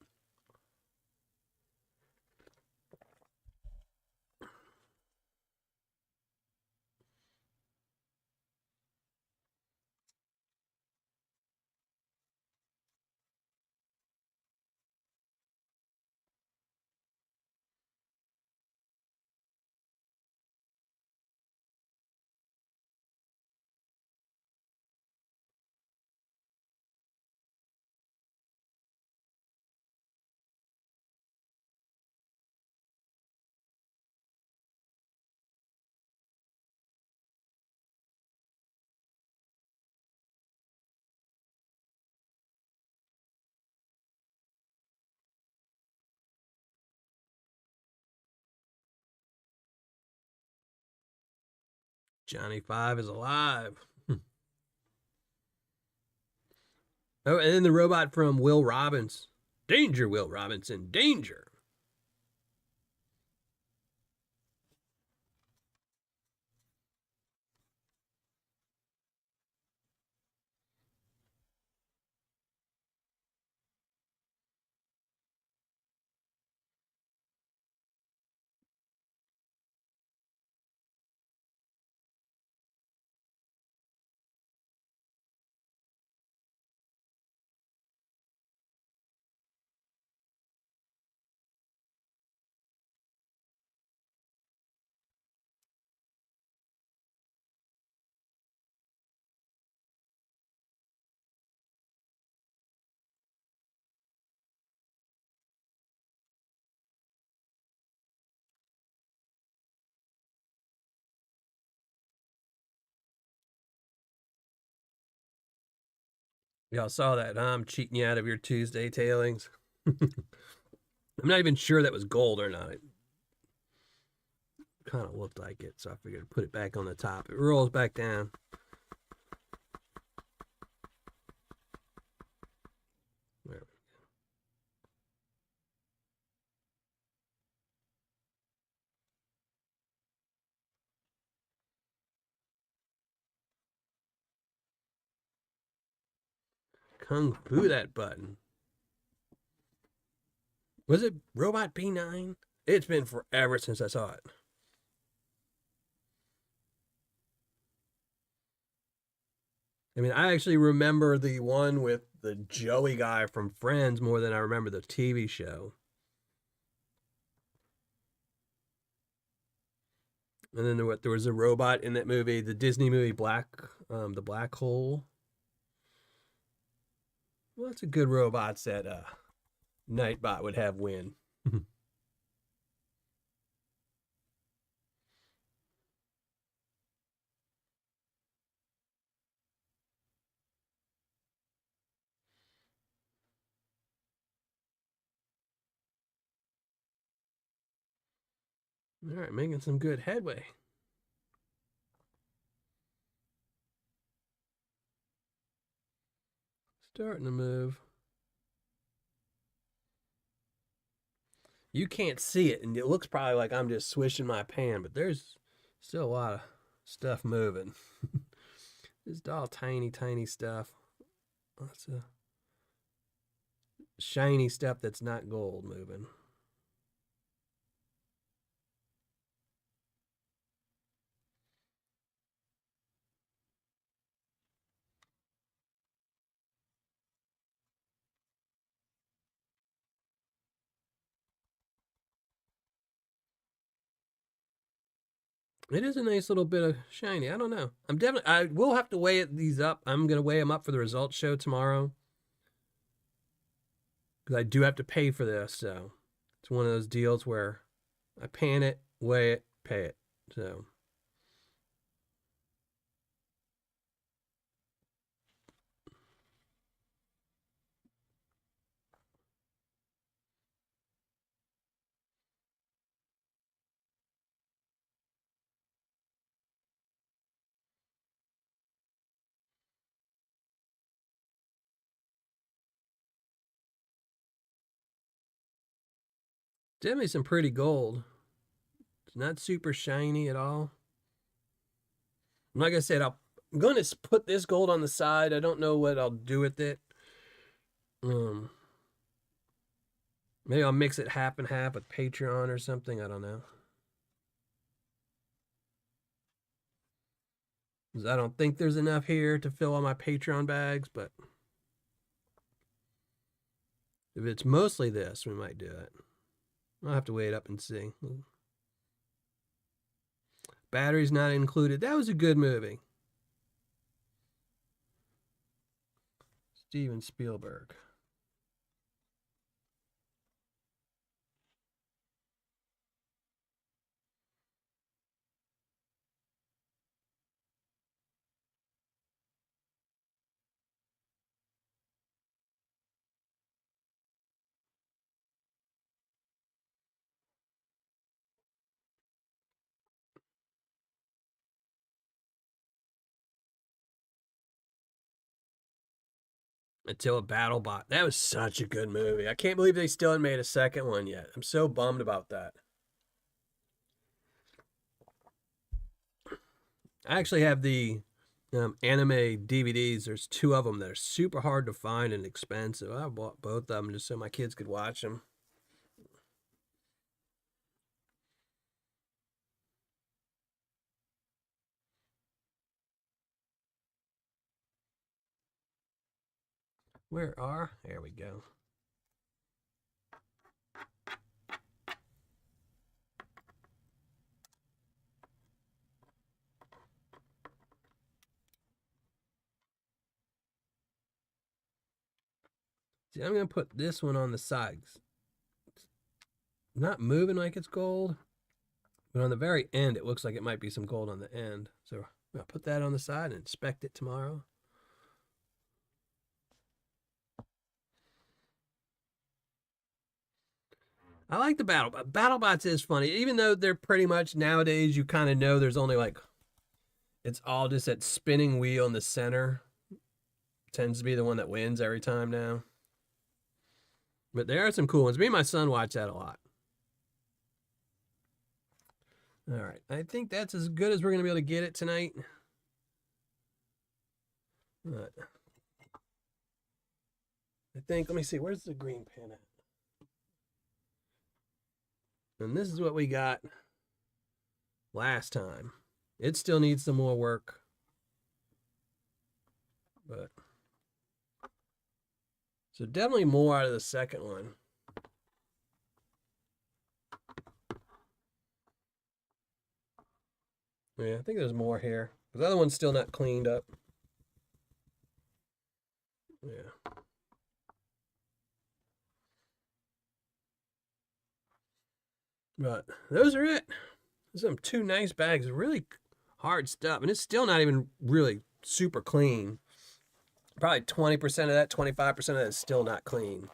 Johnny 5 is alive. Oh, and then the robot from Will Robbins. Danger, Will Robinson, danger. Y'all saw that, huh? I'm cheating you out of your Tuesday tailings. I'm not even sure that was gold or not. It kind of looked like it, so I figured to put it back on the top. It rolls back down. There. Kung Fu that button. Was it Robot B9? It's been forever since I saw it. I mean, I actually remember the one with the Joey guy from Friends more than I remember the TV show. And then there was a robot in that movie, the Disney movie the Black Hole. Lots of good robots that Nightbot would have win. All right, making some good headway. Starting to move. You can't see it, and it looks probably like I'm just swishing my pan, but there's still a lot of stuff moving. Just all tiny, tiny stuff. Lots of shiny stuff that's not gold moving. It is a nice little bit of shiny. I don't know. I will have to weigh these up. I'm going to weigh them up for the results show tomorrow. Because I do have to pay for this, so it's one of those deals where I pan it, weigh it, pay it. So definitely some pretty gold. It's not super shiny at all. Like I said, I'm going to put this gold on the side. I don't know what I'll do with it. Maybe I'll mix it half and half with Patreon or something. I don't know. Because I don't think there's enough here to fill all my Patreon bags, but if it's mostly this, we might do it. I'll have to weigh it up and see. Batteries not included. That was a good movie. Steven Spielberg. Until a battle bot. That was such a good movie. I can't believe they still haven't made a second one yet. I'm so bummed about that. I actually have the anime DVDs. There's two of them that are super hard to find and expensive. I bought both of them just so my kids could watch them. There we go. See, I'm going to put this one on the sides. It's not moving like it's gold, but on the very end, it looks like it might be some gold on the end. So I'll put that on the side and inspect it tomorrow. I like the BattleBots is funny, even though they're pretty much nowadays. You kind of know there's only like it's all just that spinning wheel in the center tends to be the one that wins every time now. But there are some cool ones. Me and my son watch that a lot. All right, I think that's as good as we're gonna be able to get it tonight. But I think, let me see, where's the green pin at? And this is what we got last time. It still needs some more work. But so definitely more out of the second one. Yeah, I think there's more here. The other one's still not cleaned up. Yeah. But those are it. Some two nice bags, really hard stuff. And it's still not even really super clean. Probably 20% of that, 25% of that is still not clean.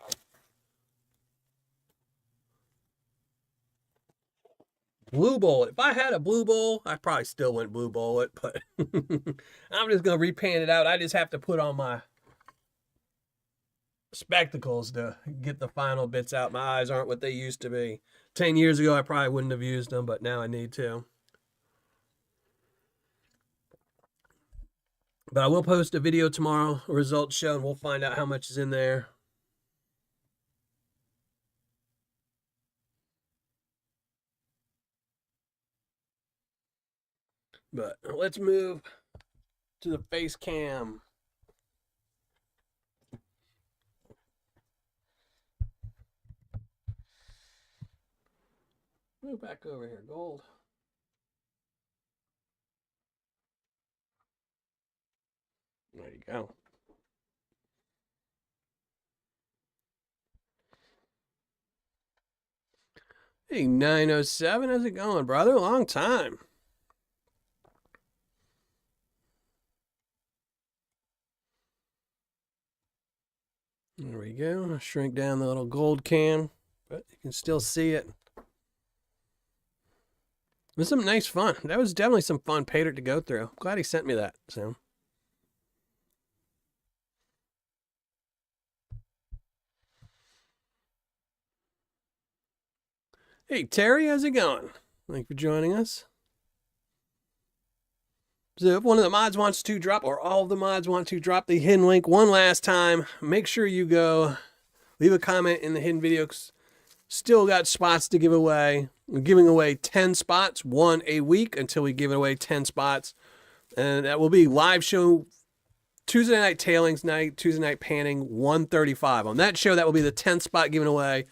Blue Bullet. If I had a Blue Bowl, I probably still wouldn't Blue Bowl it, but I'm just going to repaint it out. I just have to put on my spectacles to get the final bits out. My eyes aren't what they used to be. 10 years ago, I probably wouldn't have used them, but now I need to. But I will post a video tomorrow, a results show, and we'll find out how much is in there. But let's move to the face cam. Move back over here, gold. There you go. Hey, 907, how's it going, brother? Long time. There we go. Shrink down the little gold can, but you can still see it. It was some nice fun. That was definitely some fun Paydirt to go through. Glad he sent me that. So. Hey, Terry, how's it going? Thank you for joining us. So if one of the mods wants to drop, or all of the mods want to drop the hidden link one last time, make sure you go leave a comment in the hidden video. Still got spots to give away. We're giving away 10 spots, one a week until we give away 10 spots. And that will be live show Tuesday night tailings night, Tuesday night panning 135. On that show, that will be the 10th spot given away.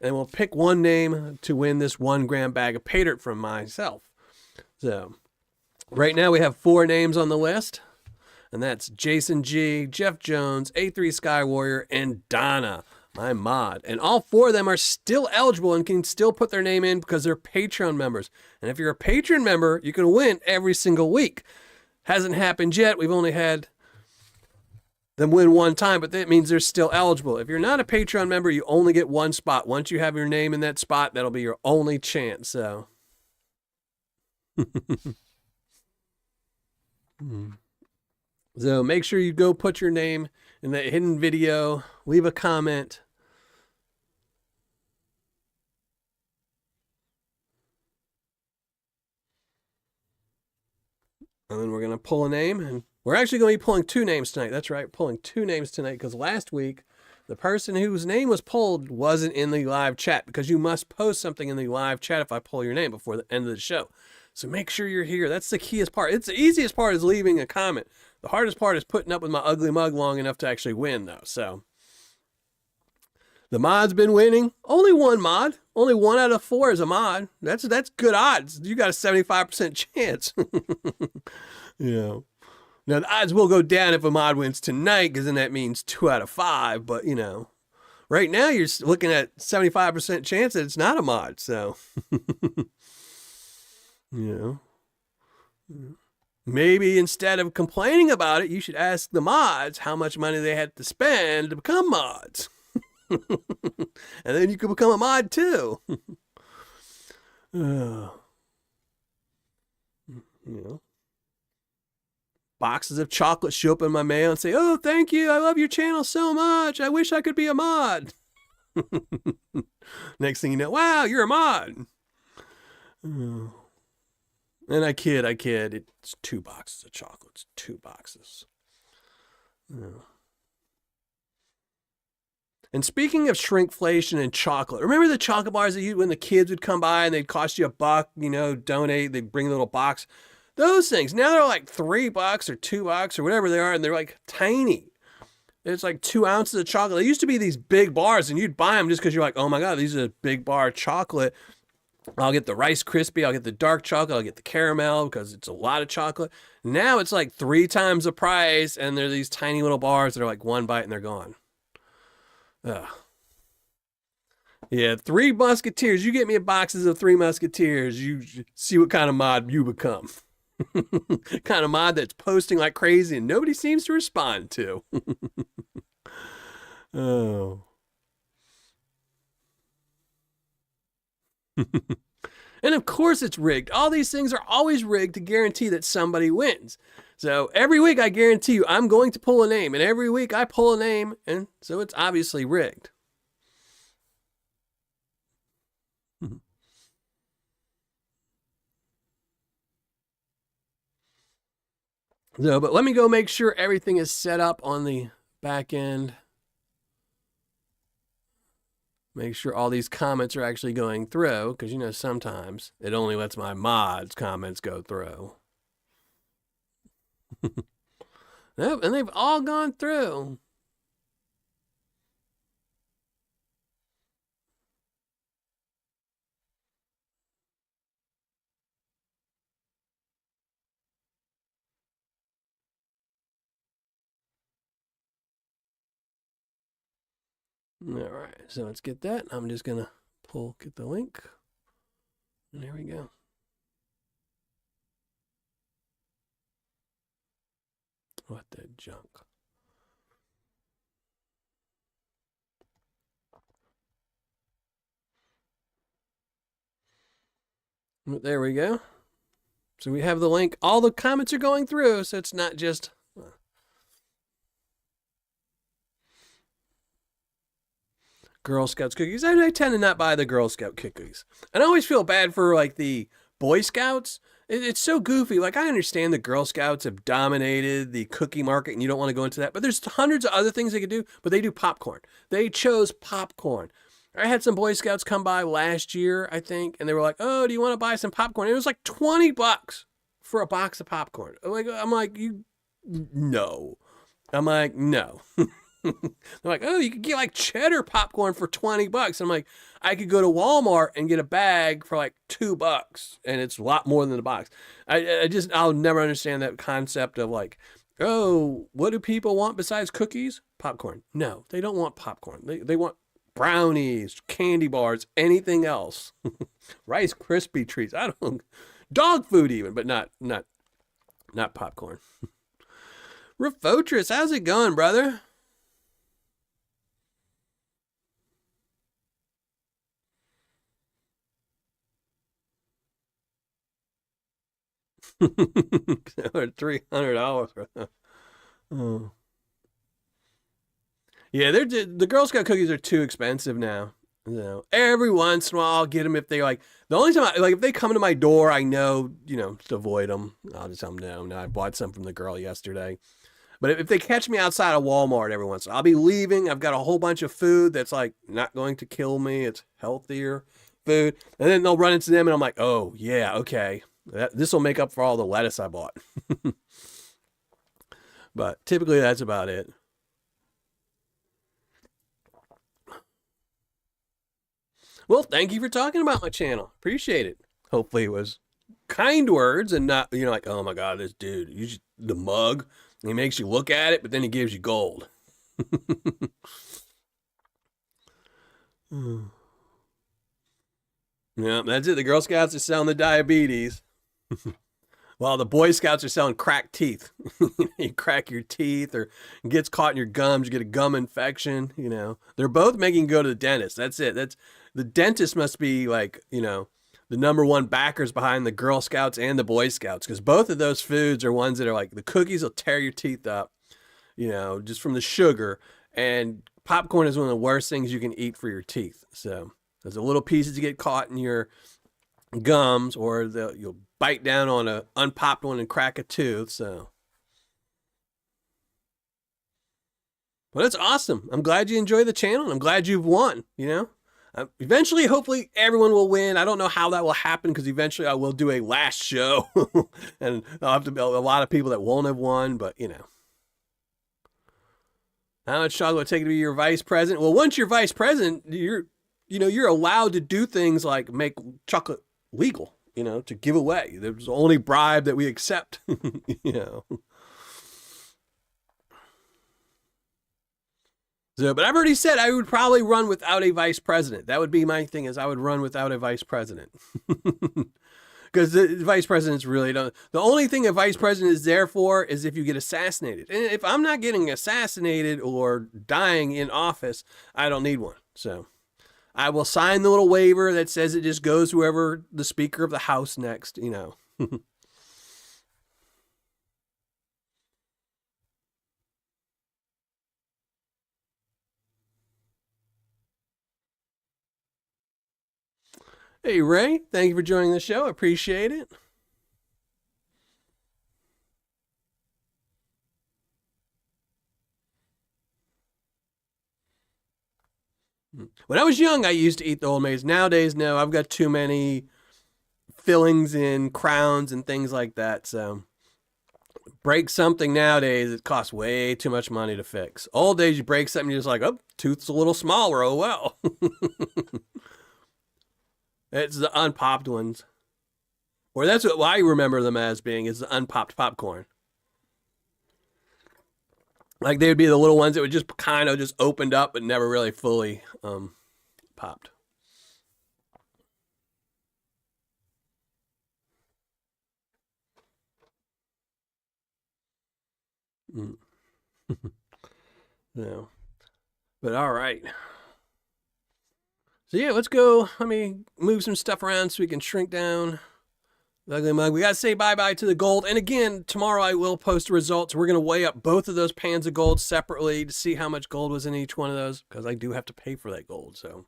And we'll pick one name to win this 1 gram bag of Paydirt from myself. So right now we have 4 names on the list. And that's Jason G, Jeff Jones, A3 Sky Warrior, and Donna, my mod. And all 4 of them are still eligible and can still put their name in because they're Patreon members. And if you're a Patreon member, you can win every single week. Hasn't happened yet. We've only had them win one time, but that means they're still eligible. If you're not a Patreon member, you only get 1 spot. Once you have your name in that spot, that'll be your only chance. So, so make sure you go put your name in that hidden video. Leave a comment. And then we're going to pull a name, and we're actually going to be pulling 2 names tonight. That's right, pulling 2 names tonight, because last week, the person whose name was pulled wasn't in the live chat, because you must post something in the live chat if I pull your name before the end of the show. So make sure you're here. That's the keyest part. It's the easiest part is leaving a comment. The hardest part is putting up with my ugly mug long enough to actually win, though. So the mod's been winning. Only 1 mod. Only 1 out of 4 is a mod. That's good odds. You got a 75% chance. Yeah. Now, the odds will go down if a mod wins tonight, because then that means 2 out of 5. But, you know, right now you're looking at 75% chance that it's not a mod. So, you know, maybe instead of complaining about it, you should ask the mods how much money they had to spend to become mods. And then you can become a mod too. You know, boxes of chocolate show up in my mail and say, "Oh, thank you. I love your channel so much. I wish I could be a mod." Next thing you know, wow, you're a mod. And I kid. It's 2 boxes of chocolates. 2 boxes. And speaking of shrinkflation and chocolate, remember the chocolate bars that when the kids would come by and they'd cost you $1, you know, donate, they'd bring a little box. Those things, now they're like $3 or $2 or whatever they are, and they're like tiny. It's like 2 ounces of chocolate. They used to be these big bars, and you'd buy them just because you're like, oh my God, these are a big bar of chocolate. I'll get the Rice Krispie, I'll get the dark chocolate, I'll get the caramel because it's a lot of chocolate. Now it's like 3 times the price, and they're these tiny little bars that are like 1 bite and they're gone. Yeah, 3 Musketeers. You get me a boxes of 3 Musketeers. You see what kind of mod you become. Kind of mod that's posting like crazy and nobody seems to respond to. Oh. And of course it's rigged. All these things are always rigged to guarantee that somebody wins. So every week I guarantee you I'm going to pull a name, and every week I pull a name, and so it's obviously rigged. So, but let me go make sure everything is set up on the back end. Make sure all these comments are actually going through, because, you know, sometimes it only lets my mods comments go through. Yep, and they've all gone through. All right, so let's get that. I'm just going to get the link. And there we go. What the junk. There we go. So we have the link. All the comments are going through, so it's not just... Girl Scouts cookies. I tend to not buy the Girl Scout cookies. And I always feel bad for like the Boy Scouts. It's so goofy. Like, I understand the Girl Scouts have dominated the cookie market and you don't want to go into that, but there's hundreds of other things they could do, but they do popcorn. They chose popcorn. I had some Boy Scouts come by last year, I think, and they were like, oh, do you want to buy some popcorn? It was like $20 for a box of popcorn. I'm like, no. I'm like, no. They're like, oh, you could get like cheddar popcorn for $20. I'm like, I could go to Walmart and get a bag for like $2, and it's a lot more than a box. I'll never understand that concept of like, oh, what do people want besides cookies? Popcorn. No, they don't want popcorn. They want brownies, candy bars, anything else. Rice Krispie treats. I don't, dog food even, but not popcorn. Refotris, how's it going, brother? $300. Oh. Yeah, the Girl Scout cookies are too expensive now. You know, every once in a while I'll get them if they like. The only time if they come to my door, I know, to avoid them. I'll just tell them no. No, I bought some from the girl yesterday. But if they catch me outside of Walmart every once in a while, I'll be leaving. I've got a whole bunch of food that's like not going to kill me. It's healthier food. And then they'll run into them and I'm like, oh, yeah, okay. This will make up for all the lettuce I bought. But typically that's about it. Well, thank you for talking about my channel. Appreciate it. Hopefully it was kind words and not, like, oh my God, this dude, the mug. He makes you look at it, but then he gives you gold. Yeah, that's it. The Girl Scouts are selling the diabetes. While the Boy Scouts are selling cracked teeth. You crack your teeth or it gets caught in your gums, you get a gum infection, They're both making you go to the dentist. That's it. The dentist must be like, the number one backers behind the Girl Scouts and the Boy Scouts, because both of those foods are ones that are like, the cookies will tear your teeth up, just from the sugar, and popcorn is one of the worst things you can eat for your teeth. So there's a little pieces you get caught in your gums, or you'll bite down on a unpopped one and crack a tooth. So, well, that's awesome. I'm glad you enjoy the channel, and I'm glad you've won. Eventually, hopefully, everyone will win. I don't know how that will happen, because eventually I will do a last show, and I'll have to be a lot of people that won't have won. But how much chocolate would it take to be your vice president? Well, once you're vice president, you're allowed to do things like make chocolate legal, to give away. There's the only bribe that we accept, So, but I've already said I would probably run without a vice president. That would be my thing, is I would run without a vice president. Because the vice presidents really don't. The only thing a vice president is there for is if you get assassinated. And if I'm not getting assassinated or dying in office, I don't need one. So I will sign the little waiver that says it just goes whoever the Speaker of the House next, Hey, Ray, thank you for joining the show. Appreciate it. When I was young, I used to eat the old maize. Nowadays, no, I've got too many fillings and crowns and things like that. So break something nowadays, it costs way too much money to fix. Old days, you break something, you're just like, oh, tooth's a little smaller. Oh, well. It's the unpopped ones. Or that's what I remember them as being, is the unpopped popcorn. Like they would be the little ones that would just kind of just opened up but never really fully popped. Mm. No. But all right. So yeah, let's go. Let me move some stuff around so we can shrink down the ugly mug. We got to say bye-bye to the gold. And again, tomorrow I will post the results. We're going to weigh up both of those pans of gold separately to see how much gold was in each one of those, because I do have to pay for that gold. So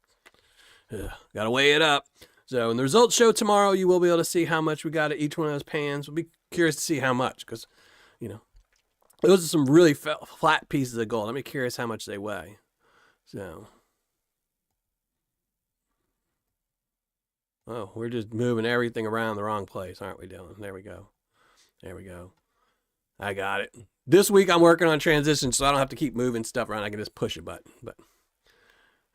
got to weigh it up. So when the results show tomorrow, you will be able to see how much we got at each one of those pans. We'll be curious to see how much, because, you know, those are some really flat pieces of gold. I'm curious how much they weigh. So, oh, we're just moving everything around the wrong place, aren't we, Dylan? There we go. There we go. I got it. This week I'm working on transition, so I don't have to keep moving stuff around. I can just push a button. But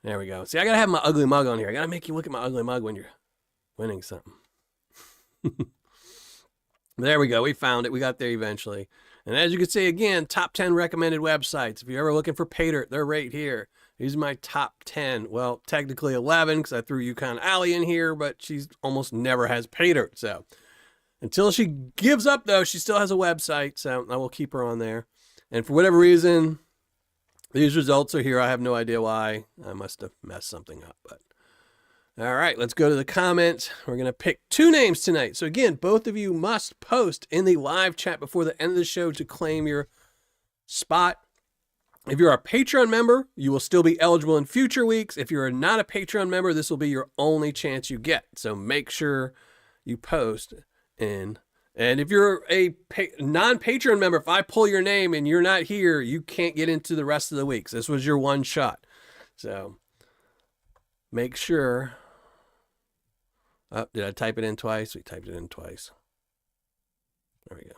there we go. See, I got to have my ugly mug on here. I got to make you look at my ugly mug when you're winning something. There we go. We found it. We got there eventually. And as you can see, again, top 10 recommended websites. If you're ever looking for Paydirt, they're right here. These are my top 10. Well, technically 11 because I threw Yukon Alley in here, but she's almost never has Paydirt. So until she gives up, though, she still has a website. So I will keep her on there. And for whatever reason, these results are here. I have no idea why. I must have messed something up. But all right, let's go to the comments. We're going to pick 2 names tonight. So again, both of you must post in the live chat before the end of the show to claim your spot. If you're a Patreon member, you will still be eligible in future weeks. If you're not a Patreon member, this will be your only chance you get. So make sure you post in. And if you're a non-Patreon member, if I pull your name and you're not here, you can't get into the rest of the weeks. This was your one shot. So make sure. Oh, did I type it in twice? We typed it in twice. There we go.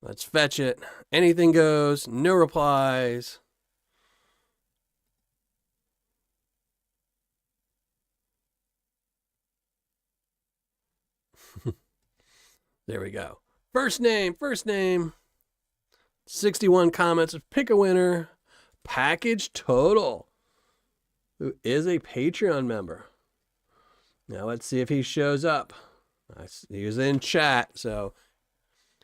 Let's fetch it. Anything goes. No replies. There we go. First name. 61 comments. Pick a winner. Package Total, who is a Patreon member. Now let's see if he shows up. He was in chat, so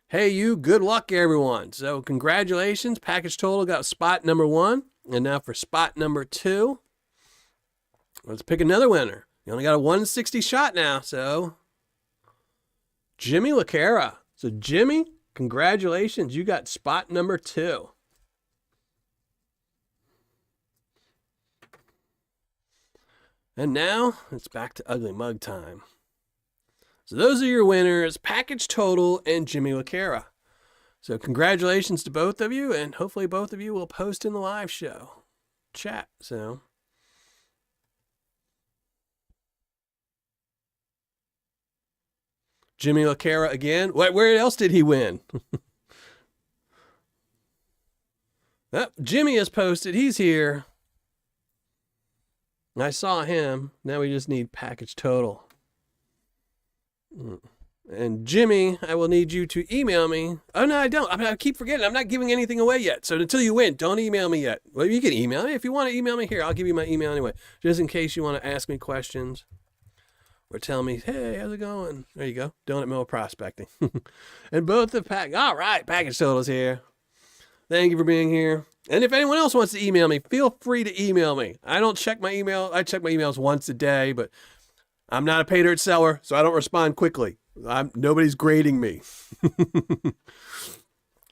hey, you, good luck, everyone. So congratulations. Package Total got spot number 1. And now for spot number 2, let's pick another winner. You only got a 160 shot now, so Jimmy LaCara. So Jimmy, congratulations. You got spot number 2. And now it's back to ugly mug time. So those are your winners, Package Total and Jimmy LaCara. So congratulations to both of you, and hopefully both of you will post in the live show chat. So Jimmy LaCara again. Where else did he win? Oh, Jimmy has posted. He's here. I saw him. Now we just need Package Total. And Jimmy, I will need you to email me. Oh, no, I don't. I keep forgetting. I'm not giving anything away yet. So until you win, don't email me yet. Well, you can email me. If you want to email me here, I'll give you my email anyway. Just in case you want to ask me questions or tell me, hey, how's it going? There you go. Donut Mill Prospecting. And both the all right, Package Total's here. Thank you for being here. And if anyone else wants to email me, feel free to email me. I don't check my email. I check my emails once a day, but I'm not a Paydirt seller, so I don't respond quickly. Nobody's grading me.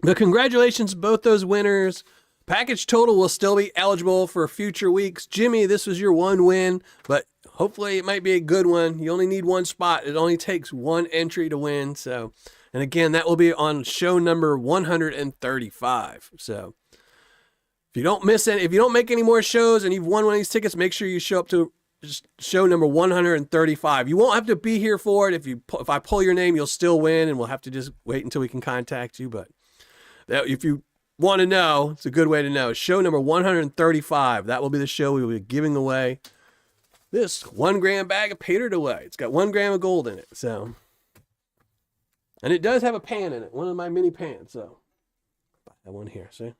But congratulations to both those winners. Package Total will still be eligible for future weeks. Jimmy, this was your one win, but hopefully it might be a good one. You only need one spot. It only takes one entry to win. So, and again, that will be on show number 135. So if you don't miss it, if you don't make any more shows and you've won one of these tickets, make sure you show up to show number 135. You won't have to be here for it. If I pull your name, you'll still win, and we'll have to just wait until we can contact you. But if you want to know, it's a good way to know. Show number 135. That will be the show we will be giving away this 1 gram bag of Paydirt away. It's got 1 gram of gold in it. So And it does have a pan in it, one of my mini pans. So I have one here, see?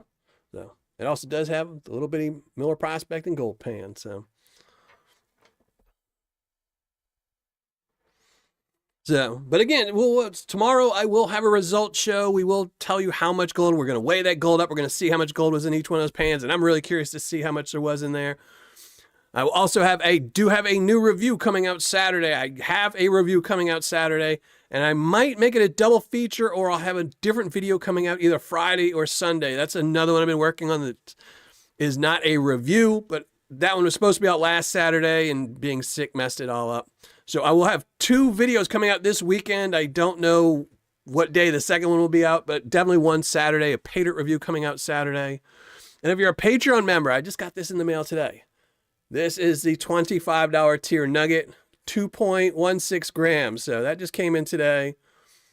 So it also does have a little bitty Miller Prospecting Gold pan. So, but again, tomorrow I will have a results show. We will tell you how much gold. We're going to weigh that gold up. We're going to see how much gold was in each one of those pans, and I'm really curious to see how much there was in there. I will also have a new review coming out Saturday. I have a review coming out Saturday, and I might make it a double feature, or I'll have a different video coming out either Friday or Sunday. That's another one I've been working on that is not a review, but that one was supposed to be out last Saturday, and being sick messed it all up. So I will have 2 videos coming out this weekend. I don't know what day the second one will be out, but definitely one Saturday, a Paydirt review coming out Saturday. And if you're a Patreon member, I just got this in the mail today. This is the $25 tier nugget, 2.16 grams. So that just came in today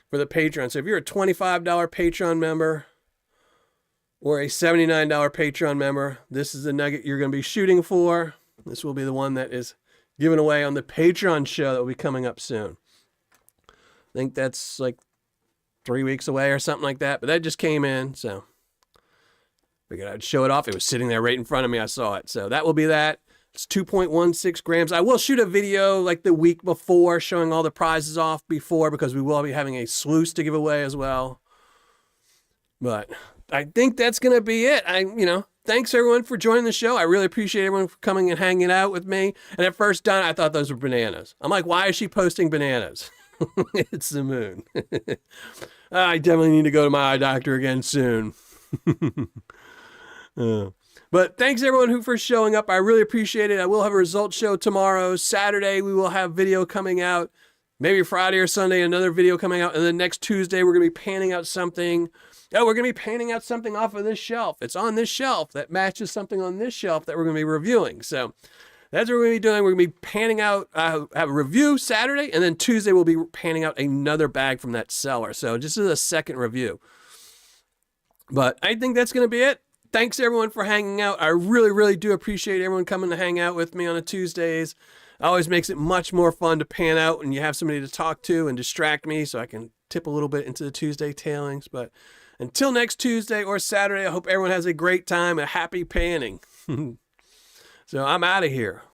for the Patreon. So if you're a $25 Patreon member or a $79 Patreon member, this is the nugget you're going to be shooting for. This will be the one that is given away on the Patreon show that will be coming up soon. I think that's like 3 weeks away or something like that, but that just came in, so figured I'd show it off. It was sitting there right in front of me. I saw it. So that will be that. It's 2.16 grams. I will shoot a video like the week before showing all the prizes off before, because we will be having a sluice to give away as well. But I think that's going to be it. Thanks everyone for joining the show. I really appreciate everyone for coming and hanging out with me. And at first, Donna, I thought those were bananas. I'm like, why is she posting bananas? It's the moon. I definitely need to go to my eye doctor again soon. But thanks everyone for showing up. I really appreciate it. I will have a results show tomorrow. Saturday, we will have video coming out. Maybe Friday or Sunday, another video coming out. And then next Tuesday, we're going to be panning out something. Oh, we're going to be painting out something off of this shelf. It's on this shelf that matches something on this shelf that we're going to be reviewing. So that's what we're going to be doing. We're going to be panning out, have a review Saturday, and then Tuesday we'll be panning out another bag from that seller. So just as a second review. But I think that's going to be it. Thanks everyone for hanging out. I really, really do appreciate everyone coming to hang out with me on the Tuesdays. It always makes it much more fun to pan out when you have somebody to talk to and distract me, so I can tip a little bit into the Tuesday tailings. But until next Tuesday or Saturday, I hope everyone has a great time, a happy panning. So I'm out of here.